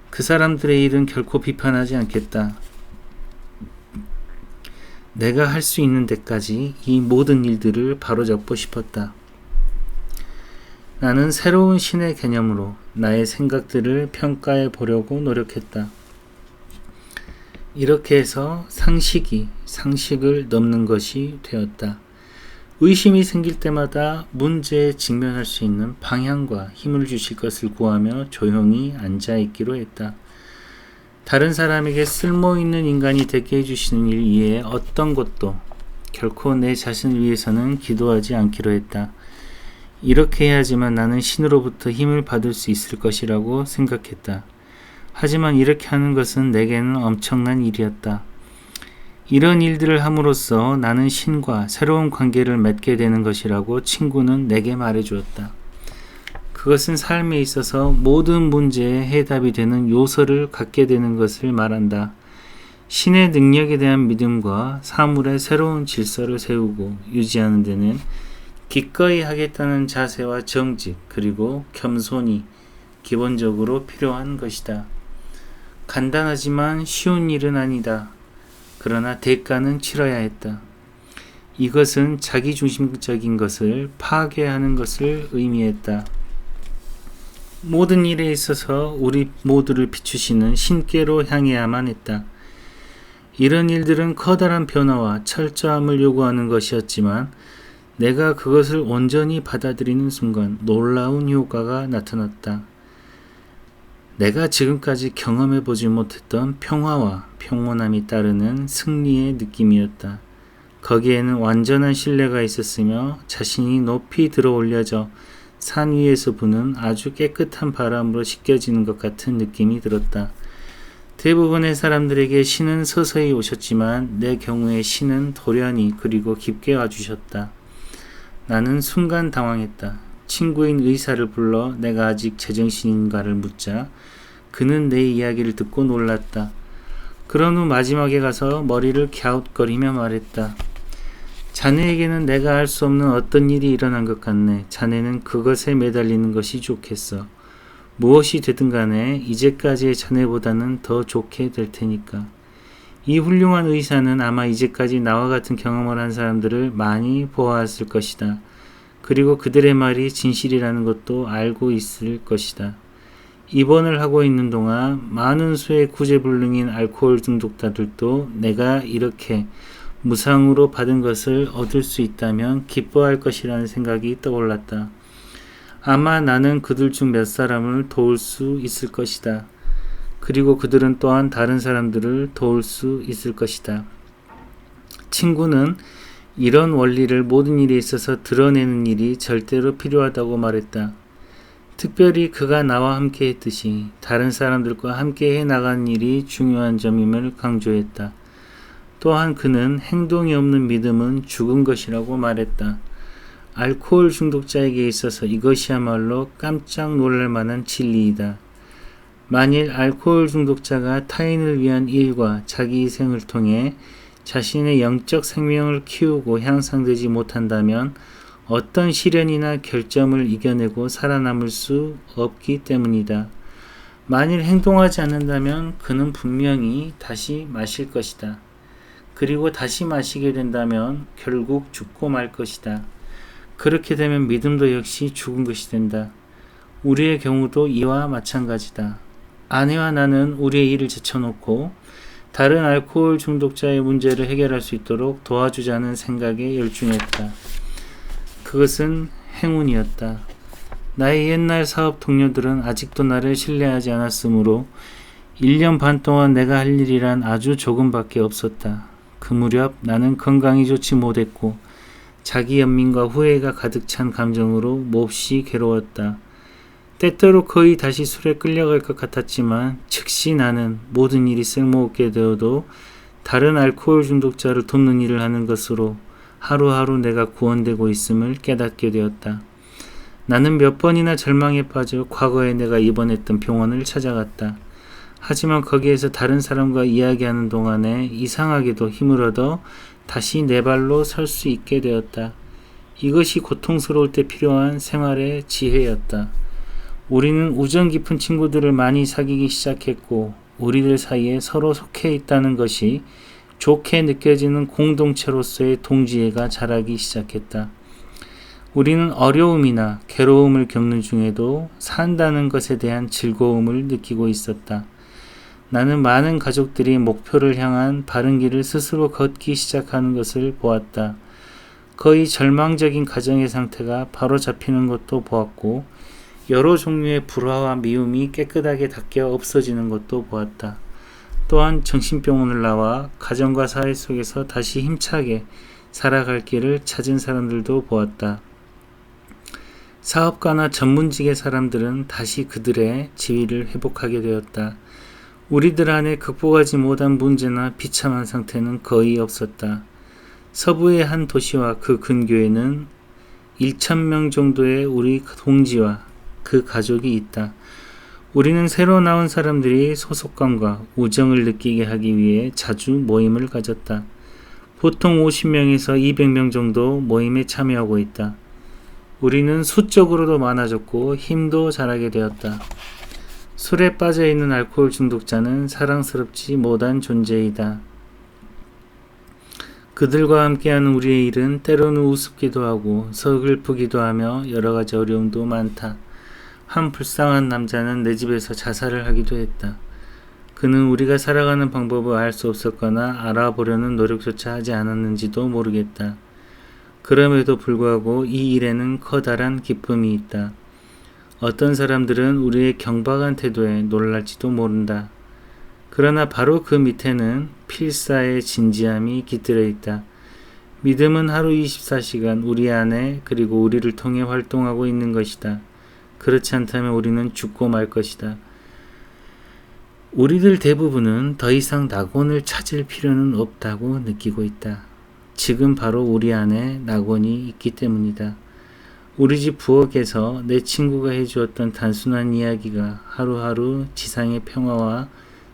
그 사람들의 일은 결코 비판하지 않겠다. 내가 할 수 있는 데까지 이 모든 일들을 바로잡고 싶었다. 나는 새로운 신의 개념으로 나의 생각들을 평가해 보려고 노력했다. 이렇게 해서 상식이 상식을 넘는 것이 되었다. 의심이 생길 때마다 문제에 직면할 수 있는 방향과 힘을 주실 것을 구하며 조용히 앉아있기로 했다. 다른 사람에게 쓸모있는 인간이 되게 해주시는 일 이외에 어떤 것도 결코 내 자신을 위해서는 기도하지 않기로 했다. 이렇게 해야지만 나는 신으로부터 힘을 받을 수 있을 것이라고 생각했다. 하지만 이렇게 하는 것은 내게는 엄청난 일이었다. 이런 일들을 함으로써 나는 신과 새로운 관계를 맺게 되는 것이라고 친구는 내게 말해주었다. 그것은 삶에 있어서 모든 문제의 해답이 되는 요소를 갖게 되는 것을 말한다. 신의 능력에 대한 믿음과 사물의 새로운 질서를 세우고 유지하는 데는 기꺼이 하겠다는 자세와 정직 그리고 겸손이 기본적으로 필요한 것이다. 간단하지만 쉬운 일은 아니다. 그러나 대가는 치러야 했다. 이것은 자기중심적인 것을 파괴하는 것을 의미했다. 모든 일에 있어서 우리 모두를 비추시는 신께로 향해야만 했다. 이런 일들은 커다란 변화와 철저함을 요구하는 것이었지만 내가 그것을 온전히 받아들이는 순간 놀라운 효과가 나타났다. 내가 지금까지 경험해보지 못했던 평화와 평온함이 따르는 승리의 느낌이었다. 거기에는 완전한 신뢰가 있었으며 자신이 높이 들어 올려져 산 위에서 부는 아주 깨끗한 바람으로 씻겨지는 것 같은 느낌이 들었다. 대부분의 사람들에게 신은 서서히 오셨지만 내 경우에 신은 돌연히 그리고 깊게 와주셨다. 나는 순간 당황했다. 친구인 의사를 불러 내가 아직 제정신인가를 묻자 그는 내 이야기를 듣고 놀랐다. 그런 후 마지막에 가서 머리를 갸웃거리며 말했다. 자네에게는 내가 알 수 없는 어떤 일이 일어난 것 같네. 자네는 그것에 매달리는 것이 좋겠어. 무엇이 되든 간에 이제까지의 자네보다는 더 좋게 될 테니까. 이 훌륭한 의사는 아마 이제까지 나와 같은 경험을 한 사람들을 많이 보아왔을 것이다. 그리고 그들의 말이 진실이라는 것도 알고 있을 것이다. 입원을 하고 있는 동안 많은 수의 구제불능인 알코올 중독자들도 내가 이렇게 무상으로 받은 것을 얻을 수 있다면 기뻐할 것이라는 생각이 떠올랐다. 아마 나는 그들 중 몇 사람을 도울 수 있을 것이다. 그리고 그들은 또한 다른 사람들을 도울 수 있을 것이다. 친구는 이런 원리를 모든 일에 있어서 드러내는 일이 절대로 필요하다고 말했다. 특별히 그가 나와 함께 했듯이 다른 사람들과 함께 해나가는 일이 중요한 점임을 강조했다. 또한 그는 행동이 없는 믿음은 죽은 것이라고 말했다. 알코올 중독자에게 있어서 이것이야말로 깜짝 놀랄 만한 진리이다. 만일 알코올 중독자가 타인을 위한 일과 자기 희생을 통해 자신의 영적 생명을 키우고 향상되지 못한다면 어떤 시련이나 결점을 이겨내고 살아남을 수 없기 때문이다. 만일 행동하지 않는다면 그는 분명히 다시 마실 것이다. 그리고 다시 마시게 된다면 결국 죽고 말 것이다. 그렇게 되면 믿음도 역시 죽은 것이 된다. 우리의 경우도 이와 마찬가지다. 아내와 나는 우리의 일을 제쳐놓고 다른 알코올 중독자의 문제를 해결할 수 있도록 도와주자는 생각에 열중했다. 그것은 행운이었다. 나의 옛날 사업 동료들은 아직도 나를 신뢰하지 않았으므로 1년 반 동안 내가 할 일이란 아주 조금밖에 없었다. 그 무렵 나는 건강이 좋지 못했고 자기 연민과 후회가 가득 찬 감정으로 몹시 괴로웠다. 때때로 거의 다시 술에 끌려갈 것 같았지만 즉시 나는 모든 일이 쓸모없게 되어도 다른 알코올 중독자를 돕는 일을 하는 것으로 하루하루 내가 구원되고 있음을 깨닫게 되었다. 나는 몇 번이나 절망에 빠져 과거에 내가 입원했던 병원을 찾아갔다. 하지만 거기에서 다른 사람과 이야기하는 동안에 이상하게도 힘을 얻어 다시 내 발로 설 수 있게 되었다. 이것이 고통스러울 때 필요한 생활의 지혜였다. 우리는 우정 깊은 친구들을 많이 사귀기 시작했고 우리들 사이에 서로 속해 있다는 것이 좋게 느껴지는 공동체로서의 동지애가 자라기 시작했다. 우리는 어려움이나 괴로움을 겪는 중에도 산다는 것에 대한 즐거움을 느끼고 있었다. 나는 많은 가족들이 목표를 향한 바른 길을 스스로 걷기 시작하는 것을 보았다. 거의 절망적인 가정의 상태가 바로 잡히는 것도 보았고 여러 종류의 불화와 미움이 깨끗하게 닦여 없어지는 것도 보았다. 또한 정신병원을 나와 가정과 사회 속에서 다시 힘차게 살아갈 길을 찾은 사람들도 보았다. 사업가나 전문직의 사람들은 다시 그들의 지위를 회복하게 되었다. 우리들 안에 극복하지 못한 문제나 비참한 상태는 거의 없었다. 서부의 한 도시와 그 근교에는 1,000명 정도의 우리 동지와 그 가족이 있다. 우리는 새로 나온 사람들이 소속감과 우정을 느끼게 하기 위해 자주 모임을 가졌다. 보통 50명에서 200명 정도 모임에 참여하고 있다. 우리는 수적으로도 많아졌고 힘도 잘하게 되었다. 술에 빠져있는 알코올 중독자는 사랑스럽지 못한 존재이다. 그들과 함께하는 우리의 일은 때로는 우습기도 하고 서글프기도 하며 여러가지 어려움도 많다. 한 불쌍한 남자는 내 집에서 자살을 하기도 했다. 그는 우리가 살아가는 방법을 알 수 없었거나 알아보려는 노력조차 하지 않았는지도 모르겠다. 그럼에도 불구하고 이 일에는 커다란 기쁨이 있다. 어떤 사람들은 우리의 경박한 태도에 놀랄지도 모른다. 그러나 바로 그 밑에는 필사의 진지함이 깃들어 있다. 믿음은 하루 24시간 우리 안에 그리고 우리를 통해 활동하고 있는 것이다. 그렇지 않다면 우리는 죽고 말 것이다. 우리들 대부분은 더 이상 낙원을 찾을 필요는 없다고 느끼고 있다. 지금 바로 우리 안에 낙원이 있기 때문이다. 우리 집 부엌에서 내 친구가 해주었던 단순한 이야기가 하루하루 지상의 평화와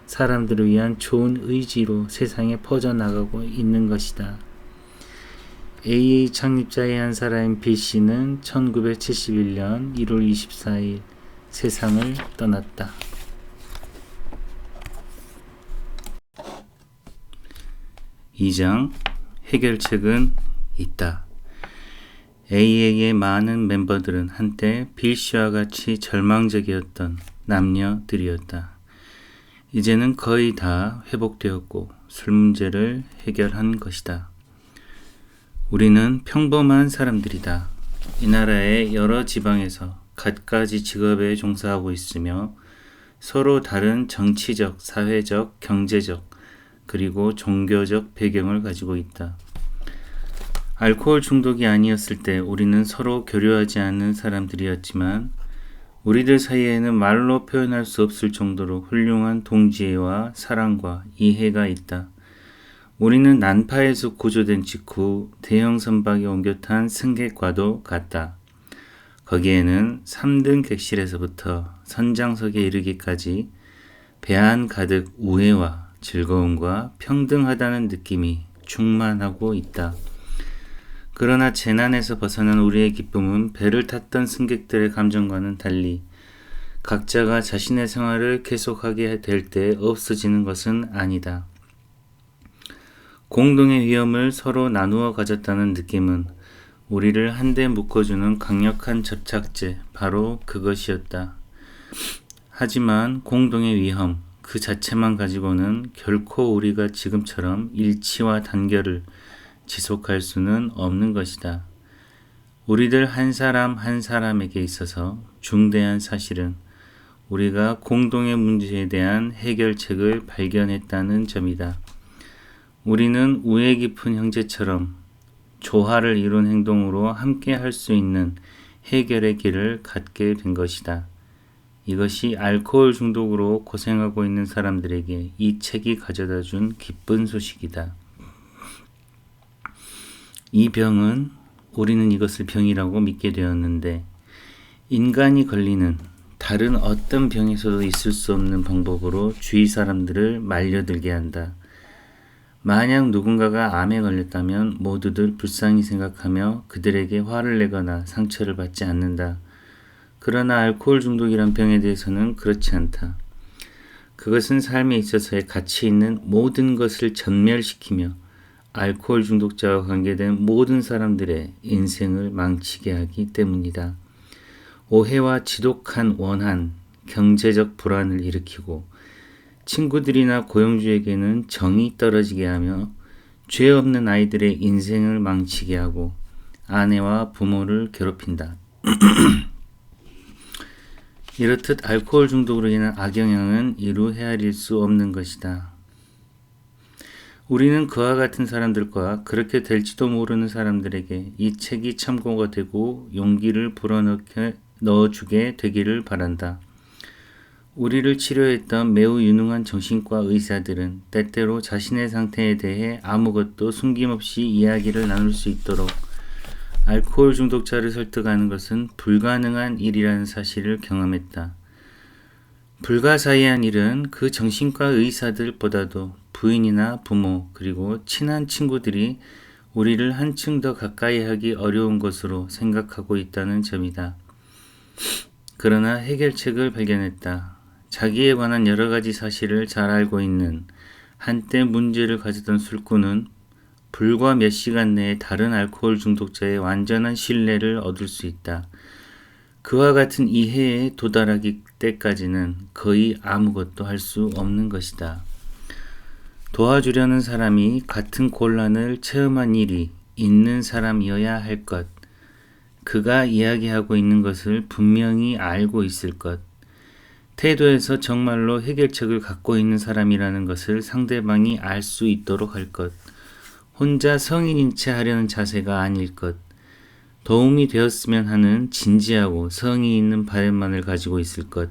사람들을 위한 좋은 의지로 세상에 퍼져나가고 있는 것이다. AA 창립자의 한 사람인 빌 씨는 1971년 1월 24일 세상을 떠났다. (2장) 해결책은 있다. A의 많은 멤버들은 한때 빌 씨와 같이 절망적이었던 남녀들이었다. 이제는 거의 다 회복되었고 술 문제를 해결한 것이다. 우리는 평범한 사람들이다. 이 나라의 여러 지방에서 갖가지 직업에 종사하고 있으며 서로 다른 정치적, 사회적, 경제적, 그리고 종교적 배경을 가지고 있다. 알코올 중독이 아니었을 때 우리는 서로 교류하지 않는 사람들이었지만 우리들 사이에는 말로 표현할 수 없을 정도로 훌륭한 동지애와 사랑과 이해가 있다. 우리는 난파에서 구조된 직후 대형 선박에 옮겨 탄 승객과도 같다. 거기에는 3등 객실에서부터 선장석에 이르기까지 배 안 가득 우애와 즐거움과 평등하다는 느낌이 충만하고 있다. 그러나 재난에서 벗어난 우리의 기쁨은 배를 탔던 승객들의 감정과는 달리 각자가 자신의 생활을 계속하게 될 때 없어지는 것은 아니다. 공동의 위험을 서로 나누어 가졌다는 느낌은 우리를 한데 묶어주는 강력한 접착제, 바로 그것이었다. 하지만 공동의 위험 그 자체만 가지고는 결코 우리가 지금처럼 일치와 단결을 지속할 수는 없는 것이다. 우리들 한 사람 한 사람에게 있어서 중대한 사실은 우리가 공동의 문제에 대한 해결책을 발견했다는 점이다. 우리는 우애 깊은 형제처럼 조화를 이룬 행동으로 함께 할 수 있는 해결의 길을 갖게 된 것이다. 이것이 알코올 중독으로 고생하고 있는 사람들에게 이 책이 가져다 준 기쁜 소식이다. 이 병은 우리는 이것을 병이라고 믿게 되었는데 인간이 걸리는 다른 어떤 병에서도 있을 수 없는 방법으로 주위 사람들을 말려들게 한다. 만약 누군가가 암에 걸렸다면 모두들 불쌍히 생각하며 그들에게 화를 내거나 상처를 받지 않는다. 그러나 알코올 중독이란 병에 대해서는 그렇지 않다. 그것은 삶에 있어서의 가치 있는 모든 것을 전멸시키며 알코올 중독자와 관계된 모든 사람들의 인생을 망치게 하기 때문이다. 오해와 지독한 원한, 경제적 불안을 일으키고 친구들이나 고용주에게는 정이 떨어지게 하며 죄 없는 아이들의 인생을 망치게 하고 아내와 부모를 괴롭힌다. 이렇듯 알코올 중독으로 인한 악영향은 이루 헤아릴 수 없는 것이다. 우리는 그와 같은 사람들과 그렇게 될지도 모르는 사람들에게 이 책이 참고가 되고 용기를 불어넣어주게 되기를 바란다. 우리를 치료했던 매우 유능한 정신과 의사들은 때때로 자신의 상태에 대해 아무것도 숨김없이 이야기를 나눌 수 있도록 알코올 중독자를 설득하는 것은 불가능한 일이라는 사실을 경험했다. 불가사의한 일은 그 정신과 의사들보다도 부인이나 부모 그리고 친한 친구들이 우리를 한층 더 가까이 하기 어려운 것으로 생각하고 있다는 점이다. 그러나 해결책을 발견했다. 자기에 관한 여러 가지 사실을 잘 알고 있는 한때 문제를 가졌던 술꾼은 불과 몇 시간 내에 다른 알코올 중독자의 완전한 신뢰를 얻을 수 있다. 그와 같은 이해에 도달하기 때까지는 거의 아무것도 할 수 없는 것이다. 도와주려는 사람이 같은 곤란을 체험한 일이 있는 사람이어야 할 것. 그가 이야기하고 있는 것을 분명히 알고 있을 것. 태도에서 정말로 해결책을 갖고 있는 사람이라는 것을 상대방이 알 수 있도록 할 것. 혼자 성인인 채 하려는 자세가 아닐 것. 도움이 되었으면 하는 진지하고 성의 있는 바람만을 가지고 있을 것.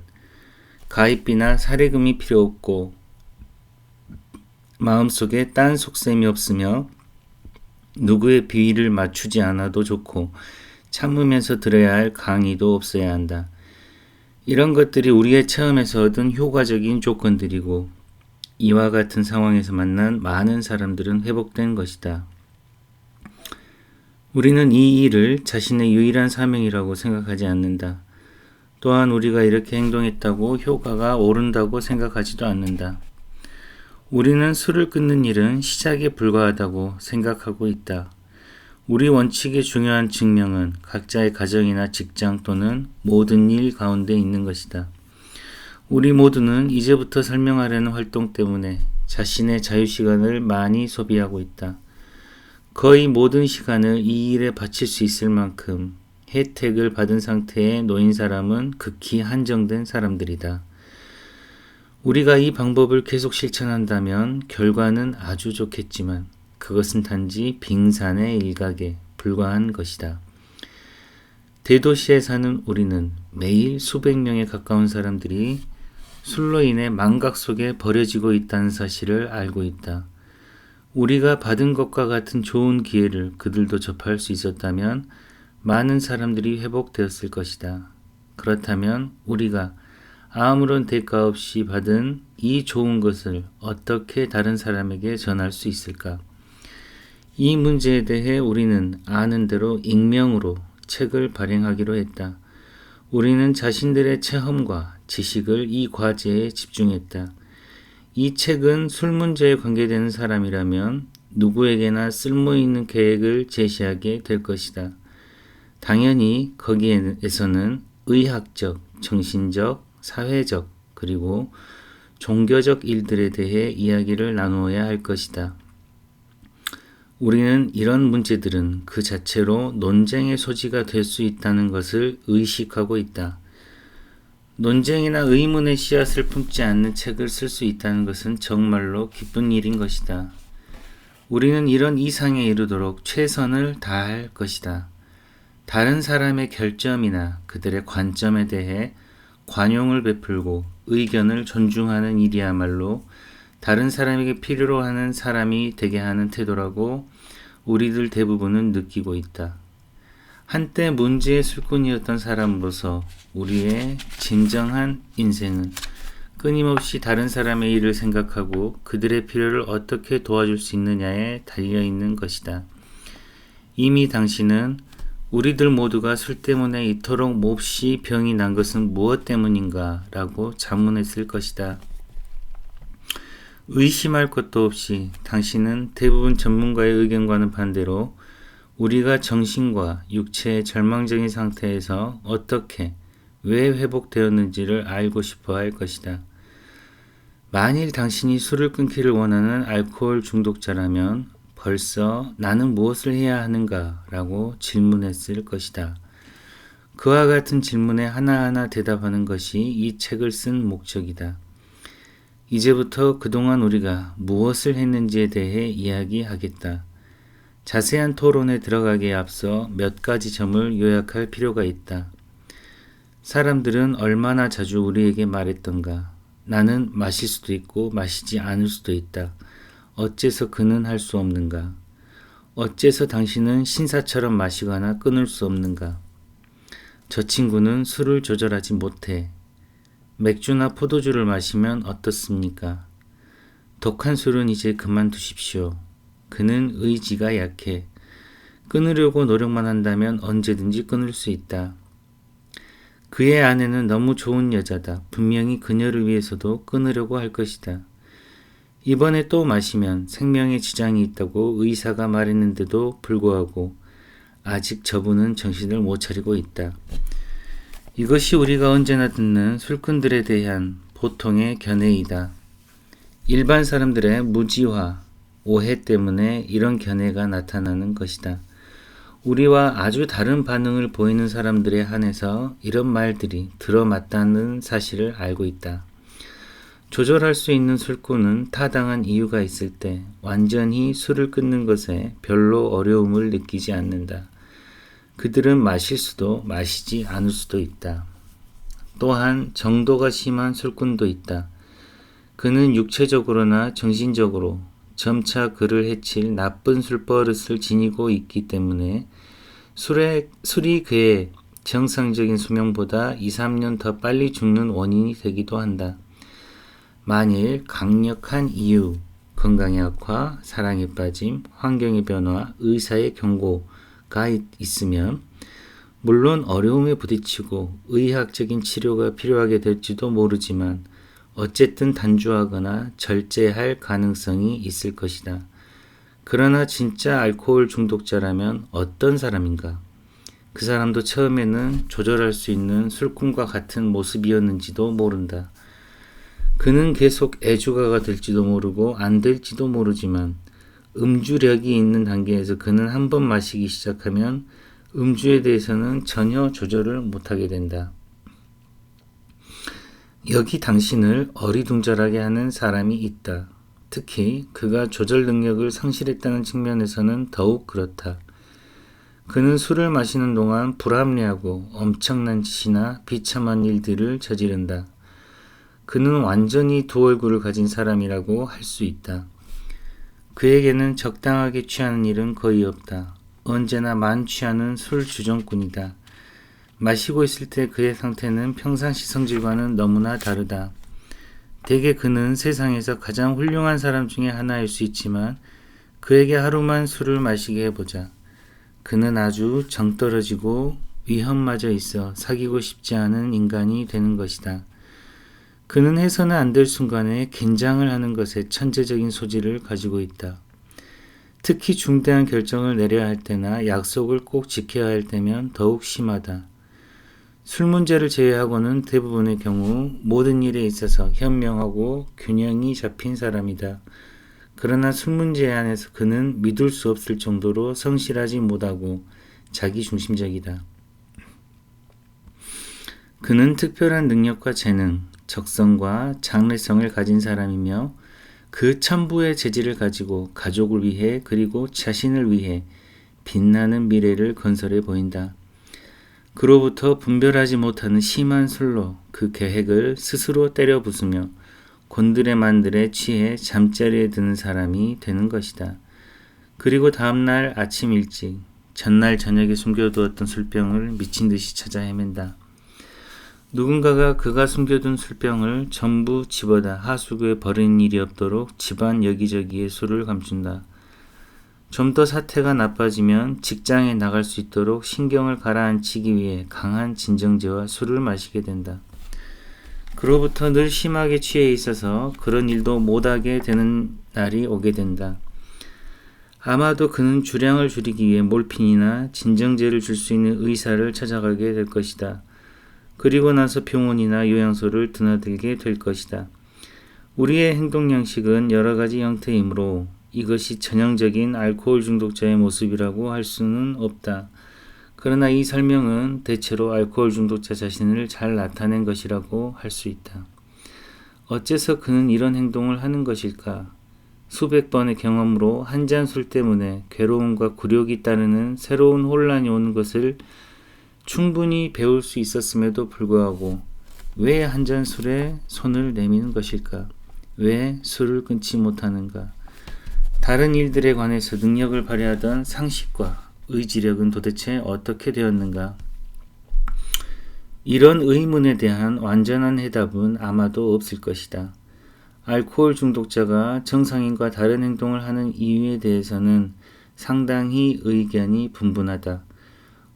가입비나 사례금이 필요 없고 마음속에 딴 속셈이 없으며 누구의 비위를 맞추지 않아도 좋고 참으면서 들어야 할 강의도 없어야 한다. 이런 것들이 우리의 체험에서 얻은 효과적인 조건들이고 이와 같은 상황에서 만난 많은 사람들은 회복된 것이다. 우리는 이 일을 자신의 유일한 사명이라고 생각하지 않는다. 또한 우리가 이렇게 행동했다고 효과가 오른다고 생각하지도 않는다. 우리는 술을 끊는 일은 시작에 불과하다고 생각하고 있다. 우리 원칙의 중요한 증명은 각자의 가정이나 직장 또는 모든 일 가운데 있는 것이다. 우리 모두는 이제부터 설명하려는 활동 때문에 자신의 자유시간을 많이 소비하고 있다. 거의 모든 시간을 이 일에 바칠 수 있을 만큼 혜택을 받은 상태에 놓인 사람은 극히 한정된 사람들이다. 우리가 이 방법을 계속 실천한다면 결과는 아주 좋겠지만 그것은 단지 빙산의 일각에 불과한 것이다. 대도시에 사는 우리는 매일 수백 명에 가까운 사람들이 술로 인해 망각 속에 버려지고 있다는 사실을 알고 있다. 우리가 받은 것과 같은 좋은 기회를 그들도 접할 수 있었다면 많은 사람들이 회복되었을 것이다. 그렇다면 우리가 아무런 대가 없이 받은 이 좋은 것을 어떻게 다른 사람에게 전할 수 있을까? 이 문제에 대해 우리는 아는 대로 익명으로 책을 발행하기로 했다. 우리는 자신들의 체험과 지식을 이 과제에 집중했다. 이 책은 술 문제에 관계되는 사람이라면 누구에게나 쓸모있는 계획을 제시하게 될 것이다. 당연히 거기에서는 의학적, 정신적, 사회적, 그리고 종교적 일들에 대해 이야기를 나누어야 할 것이다. 우리는 이런 문제들은 그 자체로 논쟁의 소지가 될 수 있다는 것을 의식하고 있다. 논쟁이나 의문의 씨앗을 품지 않는 책을 쓸 수 있다는 것은 정말로 기쁜 일인 것이다. 우리는 이런 이상에 이르도록 최선을 다할 것이다. 다른 사람의 결점이나 그들의 관점에 대해 관용을 베풀고 의견을 존중하는 일이야말로 다른 사람에게 필요로 하는 사람이 되게 하는 태도라고 우리들 대부분은 느끼고 있다. 한때 문제의 술꾼이었던 사람으로서 우리의 진정한 인생은 끊임없이 다른 사람의 일을 생각하고 그들의 필요를 어떻게 도와줄 수 있느냐에 달려있는 것이다. 이미 당신은 우리들 모두가 술 때문에 이토록 몹시 병이 난 것은 무엇 때문인가 라고 자문했을 것이다. 의심할 것도 없이 당신은 대부분 전문가의 의견과는 반대로 우리가 정신과 육체의 절망적인 상태에서 어떻게, 왜 회복되었는지를 알고 싶어 할 것이다. 만일 당신이 술을 끊기를 원하는 알코올 중독자라면 벌써 나는 무엇을 해야 하는가 라고 질문했을 것이다. 그와 같은 질문에 하나하나 대답하는 것이 이 책을 쓴 목적이다. 이제부터 그동안 우리가 무엇을 했는지에 대해 이야기하겠다. 자세한 토론에 들어가기에 앞서 몇 가지 점을 요약할 필요가 있다. 사람들은 얼마나 자주 우리에게 말했던가. 나는 마실 수도 있고 마시지 않을 수도 있다. 어째서 그는 할 수 없는가? 어째서 당신은 신사처럼 마시거나 끊을 수 없는가? 저 친구는 술을 조절하지 못해. 맥주나 포도주를 마시면 어떻습니까? 독한 술은 이제 그만두십시오. 그는 의지가 약해. 끊으려고 노력만 한다면 언제든지 끊을 수 있다. 그의 아내는 너무 좋은 여자다. 분명히 그녀를 위해서도 끊으려고 할 것이다. 이번에 또 마시면 생명에 지장이 있다고 의사가 말했는데도 불구하고 아직 저분은 정신을 못 차리고 있다. 이것이 우리가 언제나 듣는 술꾼들에 대한 보통의 견해이다. 일반 사람들의 무지화, 오해 때문에 이런 견해가 나타나는 것이다. 우리와 아주 다른 반응을 보이는 사람들에 한해서 이런 말들이 들어맞다는 사실을 알고 있다. 조절할 수 있는 술꾼은 타당한 이유가 있을 때 완전히 술을 끊는 것에 별로 어려움을 느끼지 않는다. 그들은 마실 수도 마시지 않을 수도 있다. 또한 정도가 심한 술꾼도 있다. 그는 육체적으로나 정신적으로 점차 그를 해칠 나쁜 술버릇을 지니고 있기 때문에 술이 그의 정상적인 수명보다 2, 3년 더 빨리 죽는 원인이 되기도 한다. 만일 강력한 이유, 건강의 악화, 사랑에 빠짐, 환경의 변화, 의사의 경고가 있으면 물론 어려움에 부딪히고 의학적인 치료가 필요하게 될지도 모르지만 어쨌든 단주하거나 절제할 가능성이 있을 것이다. 그러나 진짜 알코올 중독자라면 어떤 사람인가? 그 사람도 처음에는 조절할 수 있는 술꾼과 같은 모습이었는지도 모른다. 그는 계속 애주가가 될지도 모르고 안 될지도 모르지만 음주력이 있는 단계에서 그는 한 번 마시기 시작하면 음주에 대해서는 전혀 조절을 못하게 된다. 여기 당신을 어리둥절하게 하는 사람이 있다. 특히 그가 조절 능력을 상실했다는 측면에서는 더욱 그렇다. 그는 술을 마시는 동안 불합리하고 엄청난 짓이나 비참한 일들을 저지른다. 그는 완전히 두 얼굴을 가진 사람이라고 할 수 있다. 그에게는 적당하게 취하는 일은 거의 없다. 언제나 만취하는 술 주정꾼이다. 마시고 있을 때 그의 상태는 평상시 성질과는 너무나 다르다. 대개 그는 세상에서 가장 훌륭한 사람 중에 하나일 수 있지만 그에게 하루만 술을 마시게 해보자. 그는 아주 정떨어지고 위험마저 있어 사귀고 싶지 않은 인간이 되는 것이다. 그는 해서는 안 될 순간에 긴장을 하는 것에 천재적인 소질을 가지고 있다. 특히 중대한 결정을 내려야 할 때나 약속을 꼭 지켜야 할 때면 더욱 심하다. 술 문제를 제외하고는 대부분의 경우 모든 일에 있어서 현명하고 균형이 잡힌 사람이다. 그러나 술 문제에 한해서 그는 믿을 수 없을 정도로 성실하지 못하고 자기중심적이다. 그는 특별한 능력과 재능, 적성과 장래성을 가진 사람이며 그 천부의 재질을 가지고 가족을 위해 그리고 자신을 위해 빛나는 미래를 건설해 보인다. 그로부터 분별하지 못하는 심한 술로 그 계획을 스스로 때려 부수며 곤드레만드레 취해 잠자리에 드는 사람이 되는 것이다. 그리고 다음날 아침 일찍 전날 저녁에 숨겨두었던 술병을 미친 듯이 찾아 헤맨다. 누군가가 그가 숨겨둔 술병을 전부 집어다 하수구에 버리는 일이 없도록 집안 여기저기에 술을 감춘다. 좀 더 사태가 나빠지면 직장에 나갈 수 있도록 신경을 가라앉히기 위해 강한 진정제와 술을 마시게 된다. 그로부터 늘 심하게 취해 있어서 그런 일도 못하게 되는 날이 오게 된다. 아마도 그는 주량을 줄이기 위해 몰핀이나 진정제를 줄 수 있는 의사를 찾아가게 될 것이다. 그리고 나서 병원이나 요양소를 드나들게 될 것이다. 우리의 행동 양식은 여러 가지 형태이므로 이것이 전형적인 알코올 중독자의 모습이라고 할 수는 없다. 그러나 이 설명은 대체로 알코올 중독자 자신을 잘 나타낸 것이라고 할 수 있다. 어째서 그는 이런 행동을 하는 것일까? 수백 번의 경험으로 한 잔 술 때문에 괴로움과 굴욕이 따르는 새로운 혼란이 오는 것을 충분히 배울 수 있었음에도 불구하고 왜 한 잔 술에 손을 내미는 것일까? 왜 술을 끊지 못하는가? 다른 일들에 관해서 능력을 발휘하던 상식과 의지력은 도대체 어떻게 되었는가? 이런 의문에 대한 완전한 해답은 아마도 없을 것이다. 알코올 중독자가 정상인과 다른 행동을 하는 이유에 대해서는 상당히 의견이 분분하다.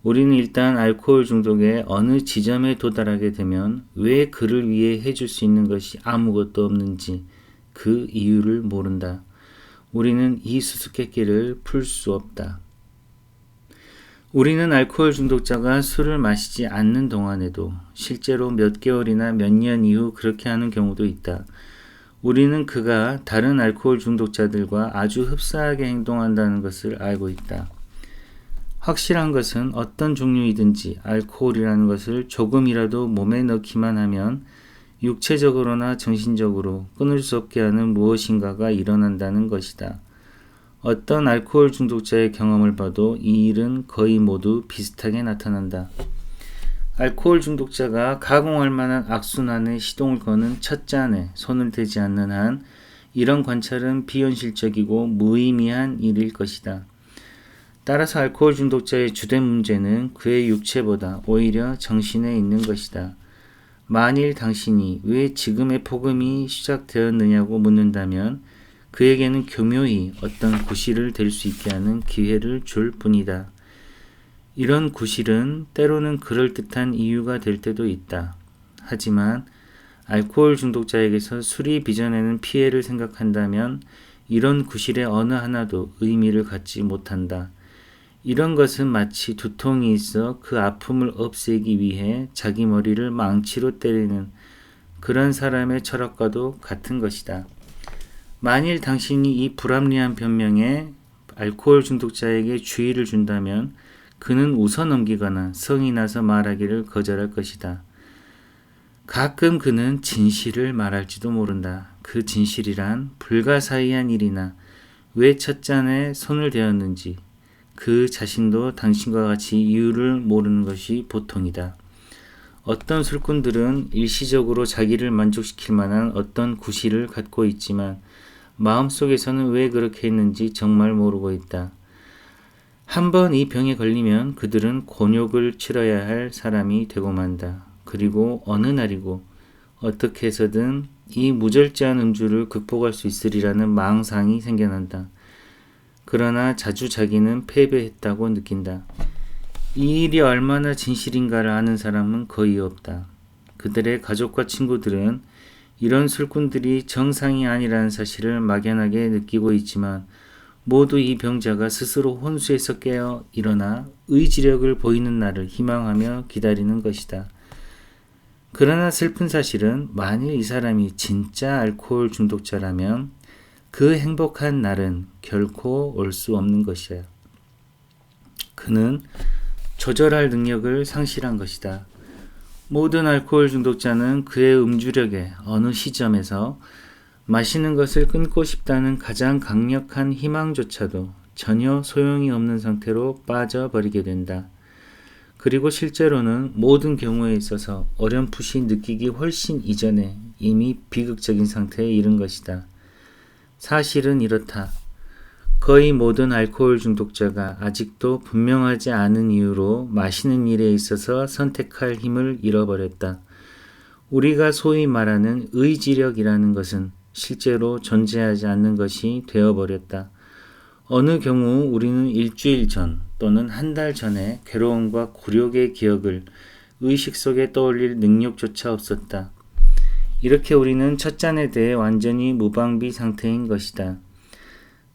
우리는 일단 알코올 중독의 어느 지점에 도달하게 되면 왜 그를 위해 해줄 수 있는 것이 아무것도 없는지 그 이유를 모른다. 우리는 이 수수께끼를 풀 수 없다. 우리는 알코올 중독자가 술을 마시지 않는 동안에도 실제로 몇 개월이나 몇 년 이후 그렇게 하는 경우도 있다. 우리는 그가 다른 알코올 중독자들과 아주 흡사하게 행동한다는 것을 알고 있다. 확실한 것은 어떤 종류이든지 알코올이라는 것을 조금이라도 몸에 넣기만 하면 육체적으로나 정신적으로 끊을 수 없게 하는 무엇인가가 일어난다는 것이다. 어떤 알코올 중독자의 경험을 봐도 이 일은 거의 모두 비슷하게 나타난다. 알코올 중독자가 가공할 만한 악순환에 시동을 거는 첫 잔에 손을 대지 않는 한 이런 관찰은 비현실적이고 무의미한 일일 것이다. 따라서 알코올 중독자의 주된 문제는 그의 육체보다 오히려 정신에 있는 것이다. 만일 당신이 왜 지금의 복음이 시작되었느냐고 묻는다면 그에게는 교묘히 어떤 구실을 댈 수 있게 하는 기회를 줄 뿐이다. 이런 구실은 때로는 그럴듯한 이유가 될 때도 있다. 하지만 알코올 중독자에게서 술이 빚어내는 피해를 생각한다면 이런 구실의 어느 하나도 의미를 갖지 못한다. 이런 것은 마치 두통이 있어 그 아픔을 없애기 위해 자기 머리를 망치로 때리는 그런 사람의 철학과도 같은 것이다. 만일 당신이 이 불합리한 변명에 알코올 중독자에게 주의를 준다면 그는 웃어넘기거나 성이 나서 말하기를 거절할 것이다. 가끔 그는 진실을 말할지도 모른다. 그 진실이란 불가사의한 일이나 왜 첫 잔에 손을 대었는지 그 자신도 당신과 같이 이유를 모르는 것이 보통이다. 어떤 술꾼들은 일시적으로 자기를 만족시킬 만한 어떤 구실을 갖고 있지만 마음속에서는 왜 그렇게 했는지 정말 모르고 있다. 한번 이 병에 걸리면 그들은 곤욕을 치러야 할 사람이 되고 만다. 그리고 어느 날이고 어떻게 해서든 이 무절제한 음주를 극복할 수 있으리라는 망상이 생겨난다. 그러나 자주 자기는 패배했다고 느낀다. 이 일이 얼마나 진실인가를 아는 사람은 거의 없다. 그들의 가족과 친구들은 이런 술꾼들이 정상이 아니라는 사실을 막연하게 느끼고 있지만 모두 이 병자가 스스로 혼수에서 깨어 일어나 의지력을 보이는 날을 희망하며 기다리는 것이다. 그러나 슬픈 사실은 만일 이 사람이 진짜 알코올 중독자라면 그 행복한 날은 결코 올 수 없는 것이야. 그는 조절할 능력을 상실한 것이다. 모든 알코올 중독자는 그의 음주력의 어느 시점에서 마시는 것을 끊고 싶다는 가장 강력한 희망조차도 전혀 소용이 없는 상태로 빠져버리게 된다. 그리고 실제로는 모든 경우에 있어서 어렴풋이 느끼기 훨씬 이전에 이미 비극적인 상태에 이른 것이다. 사실은 이렇다. 거의 모든 알코올 중독자가 아직도 분명하지 않은 이유로 마시는 일에 있어서 선택할 힘을 잃어버렸다. 우리가 소위 말하는 의지력이라는 것은 실제로 존재하지 않는 것이 되어버렸다. 어느 경우 우리는 일주일 전 또는 한 달 전에 괴로움과 굴욕의 기억을 의식 속에 떠올릴 능력조차 없었다. 이렇게 우리는 첫 잔에 대해 완전히 무방비 상태인 것이다.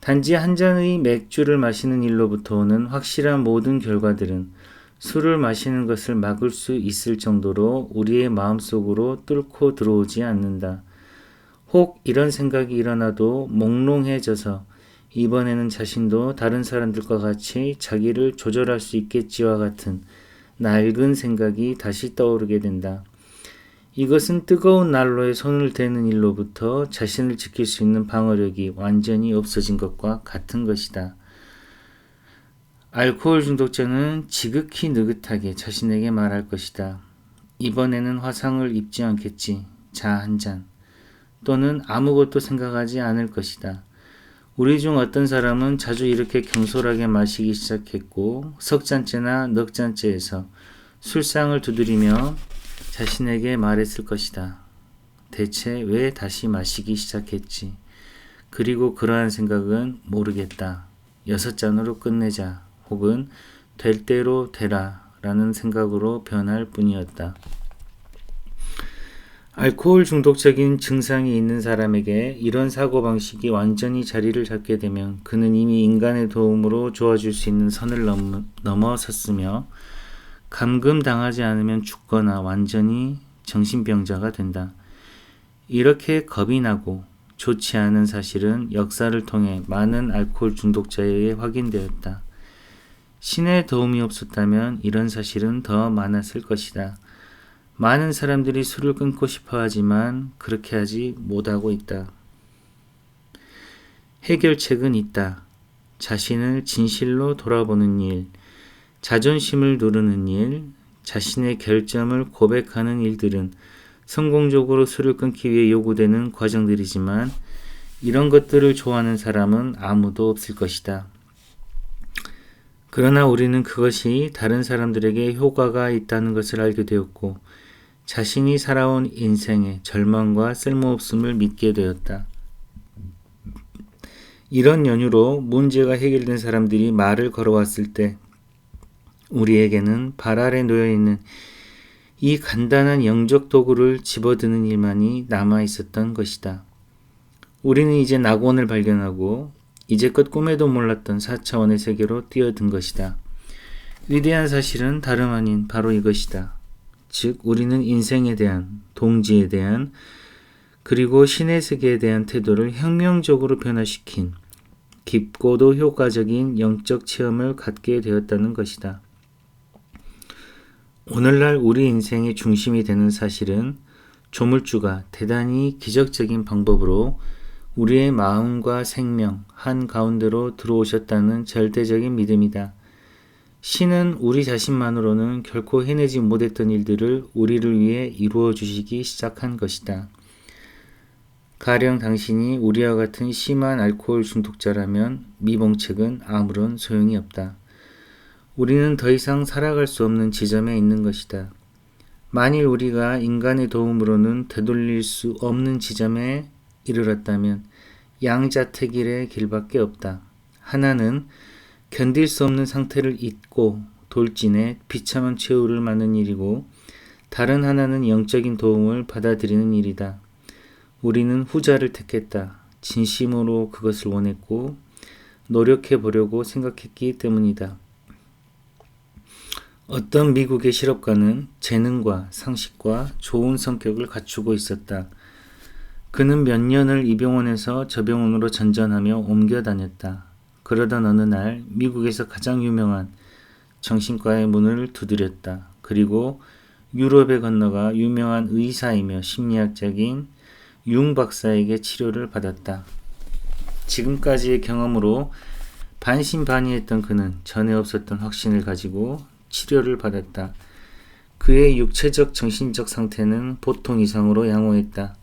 단지 한 잔의 맥주를 마시는 일로부터 오는 확실한 모든 결과들은 술을 마시는 것을 막을 수 있을 정도로 우리의 마음속으로 뚫고 들어오지 않는다. 혹 이런 생각이 일어나도 몽롱해져서 이번에는 자신도 다른 사람들과 같이 자기를 조절할 수 있겠지와 같은 낡은 생각이 다시 떠오르게 된다. 이것은 뜨거운 난로에 손을 대는 일로부터 자신을 지킬 수 있는 방어력이 완전히 없어진 것과 같은 것이다. 알코올 중독자는 지극히 느긋하게 자신에게 말할 것이다. 이번에는 화상을 입지 않겠지. 자, 한 잔. 또는 아무것도 생각하지 않을 것이다. 우리 중 어떤 사람은 자주 이렇게 경솔하게 마시기 시작했고 석 잔째나 넉 잔째에서 술상을 두드리며 자신에게 말했을 것이다. 대체 왜 다시 마시기 시작했지? 그리고 그러한 생각은 모르겠다. 6잔으로 끝내자. 혹은 될 대로 되라 라는 생각으로 변할 뿐이었다. 알코올 중독적인 증상이 있는 사람에게 이런 사고방식이 완전히 자리를 잡게 되면 그는 이미 인간의 도움으로 도와줄 수 있는 선을 넘어섰으며 감금당하지 않으면 죽거나 완전히 정신병자가 된다. 이렇게 겁이 나고 좋지 않은 사실은 역사를 통해 많은 알코올 중독자에 의해 확인되었다. 신의 도움이 없었다면 이런 사실은 더 많았을 것이다. 많은 사람들이 술을 끊고 싶어 하지만 그렇게 하지 못하고 있다. 해결책은 있다. 자신을 진실로 돌아보는 일, 자존심을 누르는 일, 자신의 결점을 고백하는 일들은 성공적으로 술을 끊기 위해 요구되는 과정들이지만 이런 것들을 좋아하는 사람은 아무도 없을 것이다. 그러나 우리는 그것이 다른 사람들에게 효과가 있다는 것을 알게 되었고 자신이 살아온 인생의 절망과 쓸모없음을 믿게 되었다. 이런 연유로 문제가 해결된 사람들이 말을 걸어왔을 때 우리에게는 발 아래 놓여있는 이 간단한 영적 도구를 집어드는 일만이 남아 있었던 것이다. 우리는 이제 낙원을 발견하고 이제껏 꿈에도 몰랐던 4차원의 세계로 뛰어든 것이다. 위대한 사실은 다름 아닌 바로 이것이다. 즉 우리는 인생에 대한, 동지에 대한, 그리고 신의 세계에 대한 태도를 혁명적으로 변화시킨 깊고도 효과적인 영적 체험을 갖게 되었다는 것이다. 오늘날 우리 인생의 중심이 되는 사실은 조물주가 대단히 기적적인 방법으로 우리의 마음과 생명 한가운데로 들어오셨다는 절대적인 믿음이다. 신은 우리 자신만으로는 결코 해내지 못했던 일들을 우리를 위해 이루어 주시기 시작한 것이다. 가령 당신이 우리와 같은 심한 알코올 중독자라면 미봉책은 아무런 소용이 없다. 우리는 더 이상 살아갈 수 없는 지점에 있는 것이다. 만일 우리가 인간의 도움으로는 되돌릴 수 없는 지점에 이르렀다면 양자택일의 길밖에 없다. 하나는 견딜 수 없는 상태를 잊고 돌진해 비참한 최후를 맞는 일이고 다른 하나는 영적인 도움을 받아들이는 일이다. 우리는 후자를 택했다. 진심으로 그것을 원했고 노력해 보려고 생각했기 때문이다. 어떤 미국의 실업가는 재능과 상식과 좋은 성격을 갖추고 있었다. 그는 몇 년을 이 병원에서 저 병원으로 전전하며 옮겨 다녔다. 그러던 어느 날 미국에서 가장 유명한 정신과의 문을 두드렸다. 그리고 유럽에 건너가 유명한 의사이며 심리학자인 융 박사에게 치료를 받았다. 지금까지의 경험으로 반신반의했던 그는 전에 없었던 확신을 가지고 치료를 받았다. 그의 육체적 정신적 상태는 보통 이상으로 양호했다.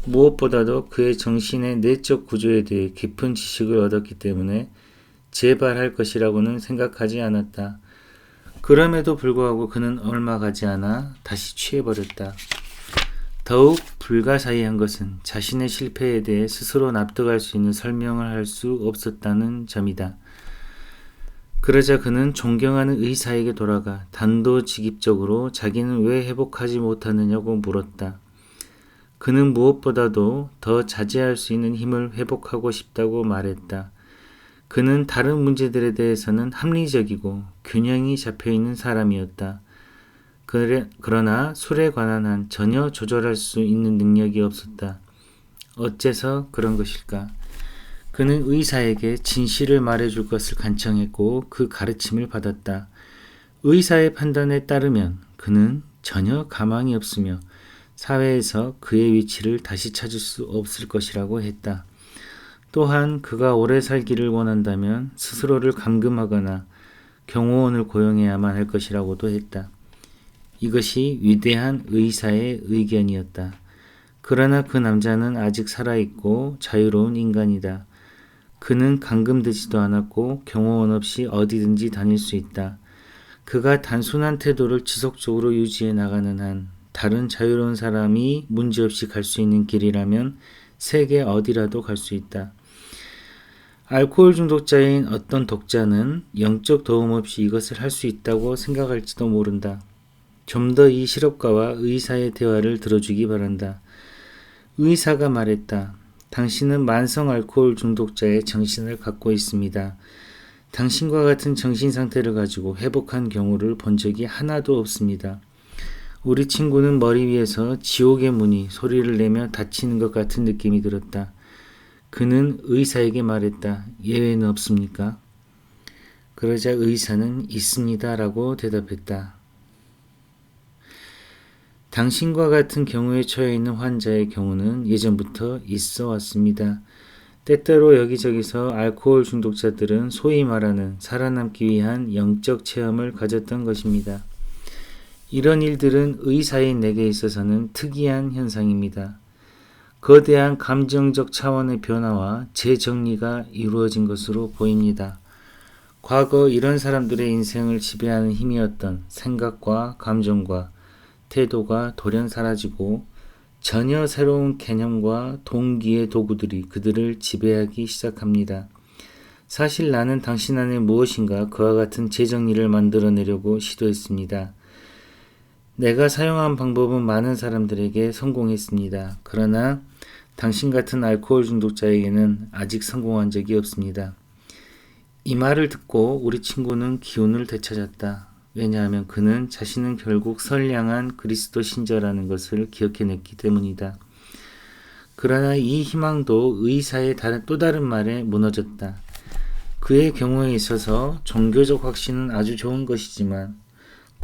무엇보다도 그의 정신의 내적 구조에 대해 깊은 지식을 얻었기 때문에 재발할 것이라고는 생각하지 않았다. 그럼에도 불구하고 그는 얼마 가지 않아 다시 취해버렸다. 더욱 불가사의한 것은 자신의 실패에 대해 스스로 납득할 수 있는 설명을 할 수 없었다는 점이다. 그러자 그는 존경하는 의사에게 돌아가 단도직입적으로 자기는 왜 회복하지 못하느냐고 물었다. 그는 무엇보다도 더 자제할 수 있는 힘을 회복하고 싶다고 말했다. 그는 다른 문제들에 대해서는 합리적이고 균형이 잡혀있는 사람이었다. 그러나 술에 관한 한 전혀 조절할 수 있는 능력이 없었다. 어째서 그런 것일까? 그는 의사에게 진실을 말해줄 것을 간청했고 그 가르침을 받았다. 의사의 판단에 따르면 그는 전혀 가망이 없으며 사회에서 그의 위치를 다시 찾을 수 없을 것이라고 했다. 또한 그가 오래 살기를 원한다면 스스로를 감금하거나 경호원을 고용해야만 할 것이라고도 했다. 이것이 위대한 의사의 의견이었다. 그러나 그 남자는 아직 살아있고 자유로운 인간이다. 그는 감금되지도 않았고 경호원 없이 어디든지 다닐 수 있다. 그가 단순한 태도를 지속적으로 유지해 나가는 한 다른 자유로운 사람이 문제없이 갈 수 있는 길이라면 세계 어디라도 갈 수 있다. 알코올 중독자인 어떤 독자는 영적 도움 없이 이것을 할 수 있다고 생각할지도 모른다. 좀 더 이 실업가와 의사의 대화를 들어주기 바란다. 의사가 말했다. 당신은 만성 알코올 중독자의 정신을 갖고 있습니다. 당신과 같은 정신 상태를 가지고 회복한 경우를 본 적이 하나도 없습니다. 우리 친구는 머리 위에서 지옥의 문이 소리를 내며 닫히는 것 같은 느낌이 들었다. 그는 의사에게 말했다. 예외는 없습니까? 그러자 의사는 있습니다 라고 대답했다. 당신과 같은 경우에 처해 있는 환자의 경우는 예전부터 있어 왔습니다. 때때로 여기저기서 알코올 중독자들은 소위 말하는 살아남기 위한 영적 체험을 가졌던 것입니다. 이런 일들은 의사인 내게 있어서는 특이한 현상입니다. 거대한 감정적 차원의 변화와 재정리가 이루어진 것으로 보입니다. 과거 이런 사람들의 인생을 지배하는 힘이었던 생각과 감정과 태도가 돌연 사라지고 전혀 새로운 개념과 동기의 도구들이 그들을 지배하기 시작합니다. 사실 나는 당신 안에 무엇인가 그와 같은 재정리를 만들어내려고 시도했습니다. 내가 사용한 방법은 많은 사람들에게 성공했습니다. 그러나 당신 같은 알코올 중독자에게는 아직 성공한 적이 없습니다. 이 말을 듣고 우리 친구는 기운을 되찾았다. 왜냐하면 그는 자신은 결국 선량한 그리스도 신자라는 것을 기억해냈기 때문이다. 그러나 이 희망도 의사의 또 다른 말에 무너졌다. 그의 경우에 있어서 종교적 확신은 아주 좋은 것이지만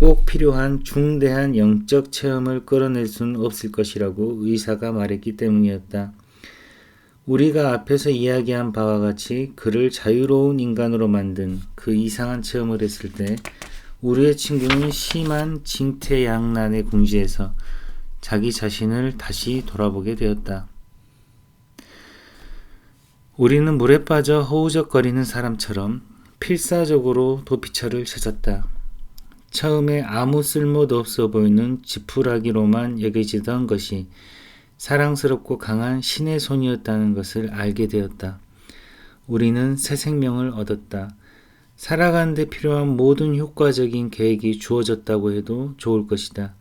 꼭 필요한 중대한 영적 체험을 끌어낼 수는 없을 것이라고 의사가 말했기 때문이었다. 우리가 앞에서 이야기한 바와 같이 그를 자유로운 인간으로 만든 그 이상한 체험을 했을 때 우리의 친구는 심한 징태양난의 궁지에서 자기 자신을 다시 돌아보게 되었다. 우리는 물에 빠져 허우적거리는 사람처럼 필사적으로 도피처를 찾았다. 처음에 아무 쓸모도 없어 보이는 지푸라기로만 여겨지던 것이 사랑스럽고 강한 신의 손이었다는 것을 알게 되었다. 우리는 새 생명을 얻었다. 살아가는 데 필요한 모든 효과적인 계획이 주어졌다고 해도 좋을 것이다.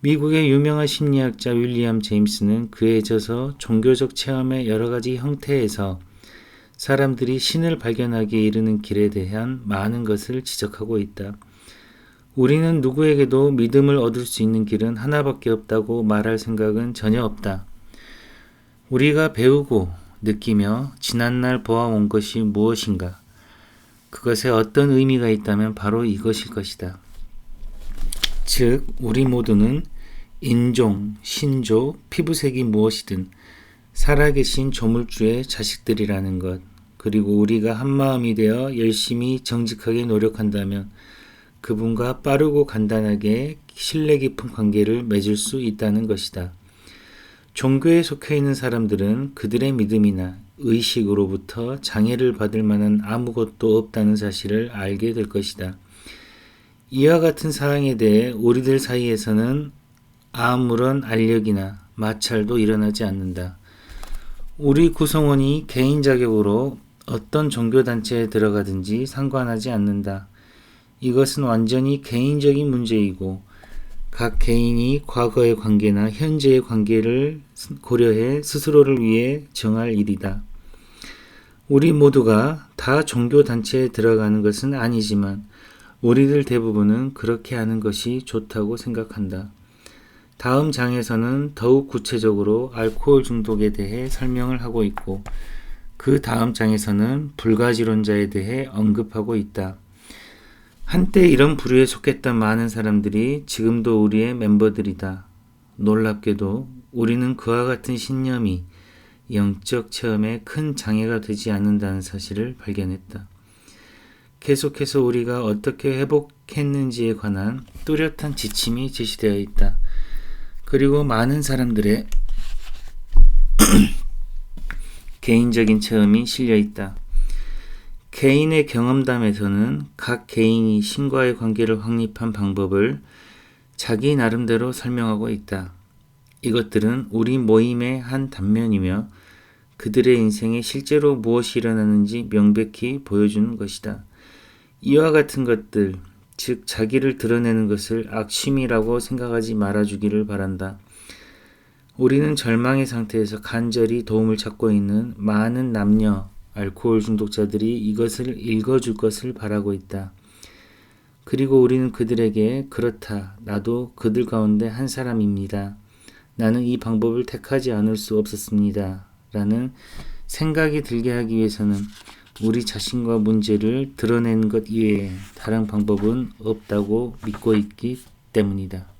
미국의 유명한 심리학자 윌리엄 제임스는 그에 져서 종교적 체험의 여러 가지 형태에서 사람들이 신을 발견하기에 이르는 길에 대한 많은 것을 지적하고 있다. 우리는 누구에게도 믿음을 얻을 수 있는 길은 하나밖에 없다고 말할 생각은 전혀 없다. 우리가 배우고 느끼며 지난날 보아온 것이 무엇인가? 그것에 어떤 의미가 있다면 바로 이것일 것이다. 즉, 우리 모두는 인종, 신조, 피부색이 무엇이든 살아계신 조물주의 자식들이라는 것, 그리고 우리가 한마음이 되어 열심히 정직하게 노력한다면 그분과 빠르고 간단하게 신뢰 깊은 관계를 맺을 수 있다는 것이다. 종교에 속해 있는 사람들은 그들의 믿음이나 의식으로부터 장애를 받을 만한 아무것도 없다는 사실을 알게 될 것이다. 이와 같은 사항에 대해 우리들 사이에서는 아무런 알력이나 마찰도 일어나지 않는다. 우리 구성원이 개인 자격으로 어떤 종교단체에 들어가든지 상관하지 않는다. 이것은 완전히 개인적인 문제이고 각 개인이 과거의 관계나 현재의 관계를 고려해 스스로를 위해 정할 일이다. 우리 모두가 다 종교단체에 들어가는 것은 아니지만 우리들 대부분은 그렇게 하는 것이 좋다고 생각한다. 다음 장에서는 더욱 구체적으로 알코올 중독에 대해 설명을 하고 있고 그 다음 장에서는 불가지론자에 대해 언급하고 있다. 한때 이런 부류에 속했던 많은 사람들이 지금도 우리의 멤버들이다. 놀랍게도 우리는 그와 같은 신념이 영적 체험에 큰 장애가 되지 않는다는 사실을 발견했다. 계속해서 우리가 어떻게 회복했는지에 관한 뚜렷한 지침이 제시되어 있다. 그리고 많은 사람들의 개인적인 체험이 실려 있다. 개인의 경험담에서는 각 개인이 신과의 관계를 확립한 방법을 자기 나름대로 설명하고 있다. 이것들은 우리 모임의 한 단면이며 그들의 인생에 실제로 무엇이 일어나는지 명백히 보여주는 것이다. 이와 같은 것들, 즉 자기를 드러내는 것을 악취미라고 생각하지 말아주기를 바란다. 우리는 절망의 상태에서 간절히 도움을 찾고 있는 많은 남녀, 알코올 중독자들이 이것을 읽어줄 것을 바라고 있다. 그리고 우리는 그들에게 그렇다. 나도 그들 가운데 한 사람입니다. 나는 이 방법을 택하지 않을 수 없었습니다. 라는 생각이 들게 하기 위해서는 우리 자신과 문제를 드러내는 것 이외에 다른 방법은 없다고 믿고 있기 때문이다.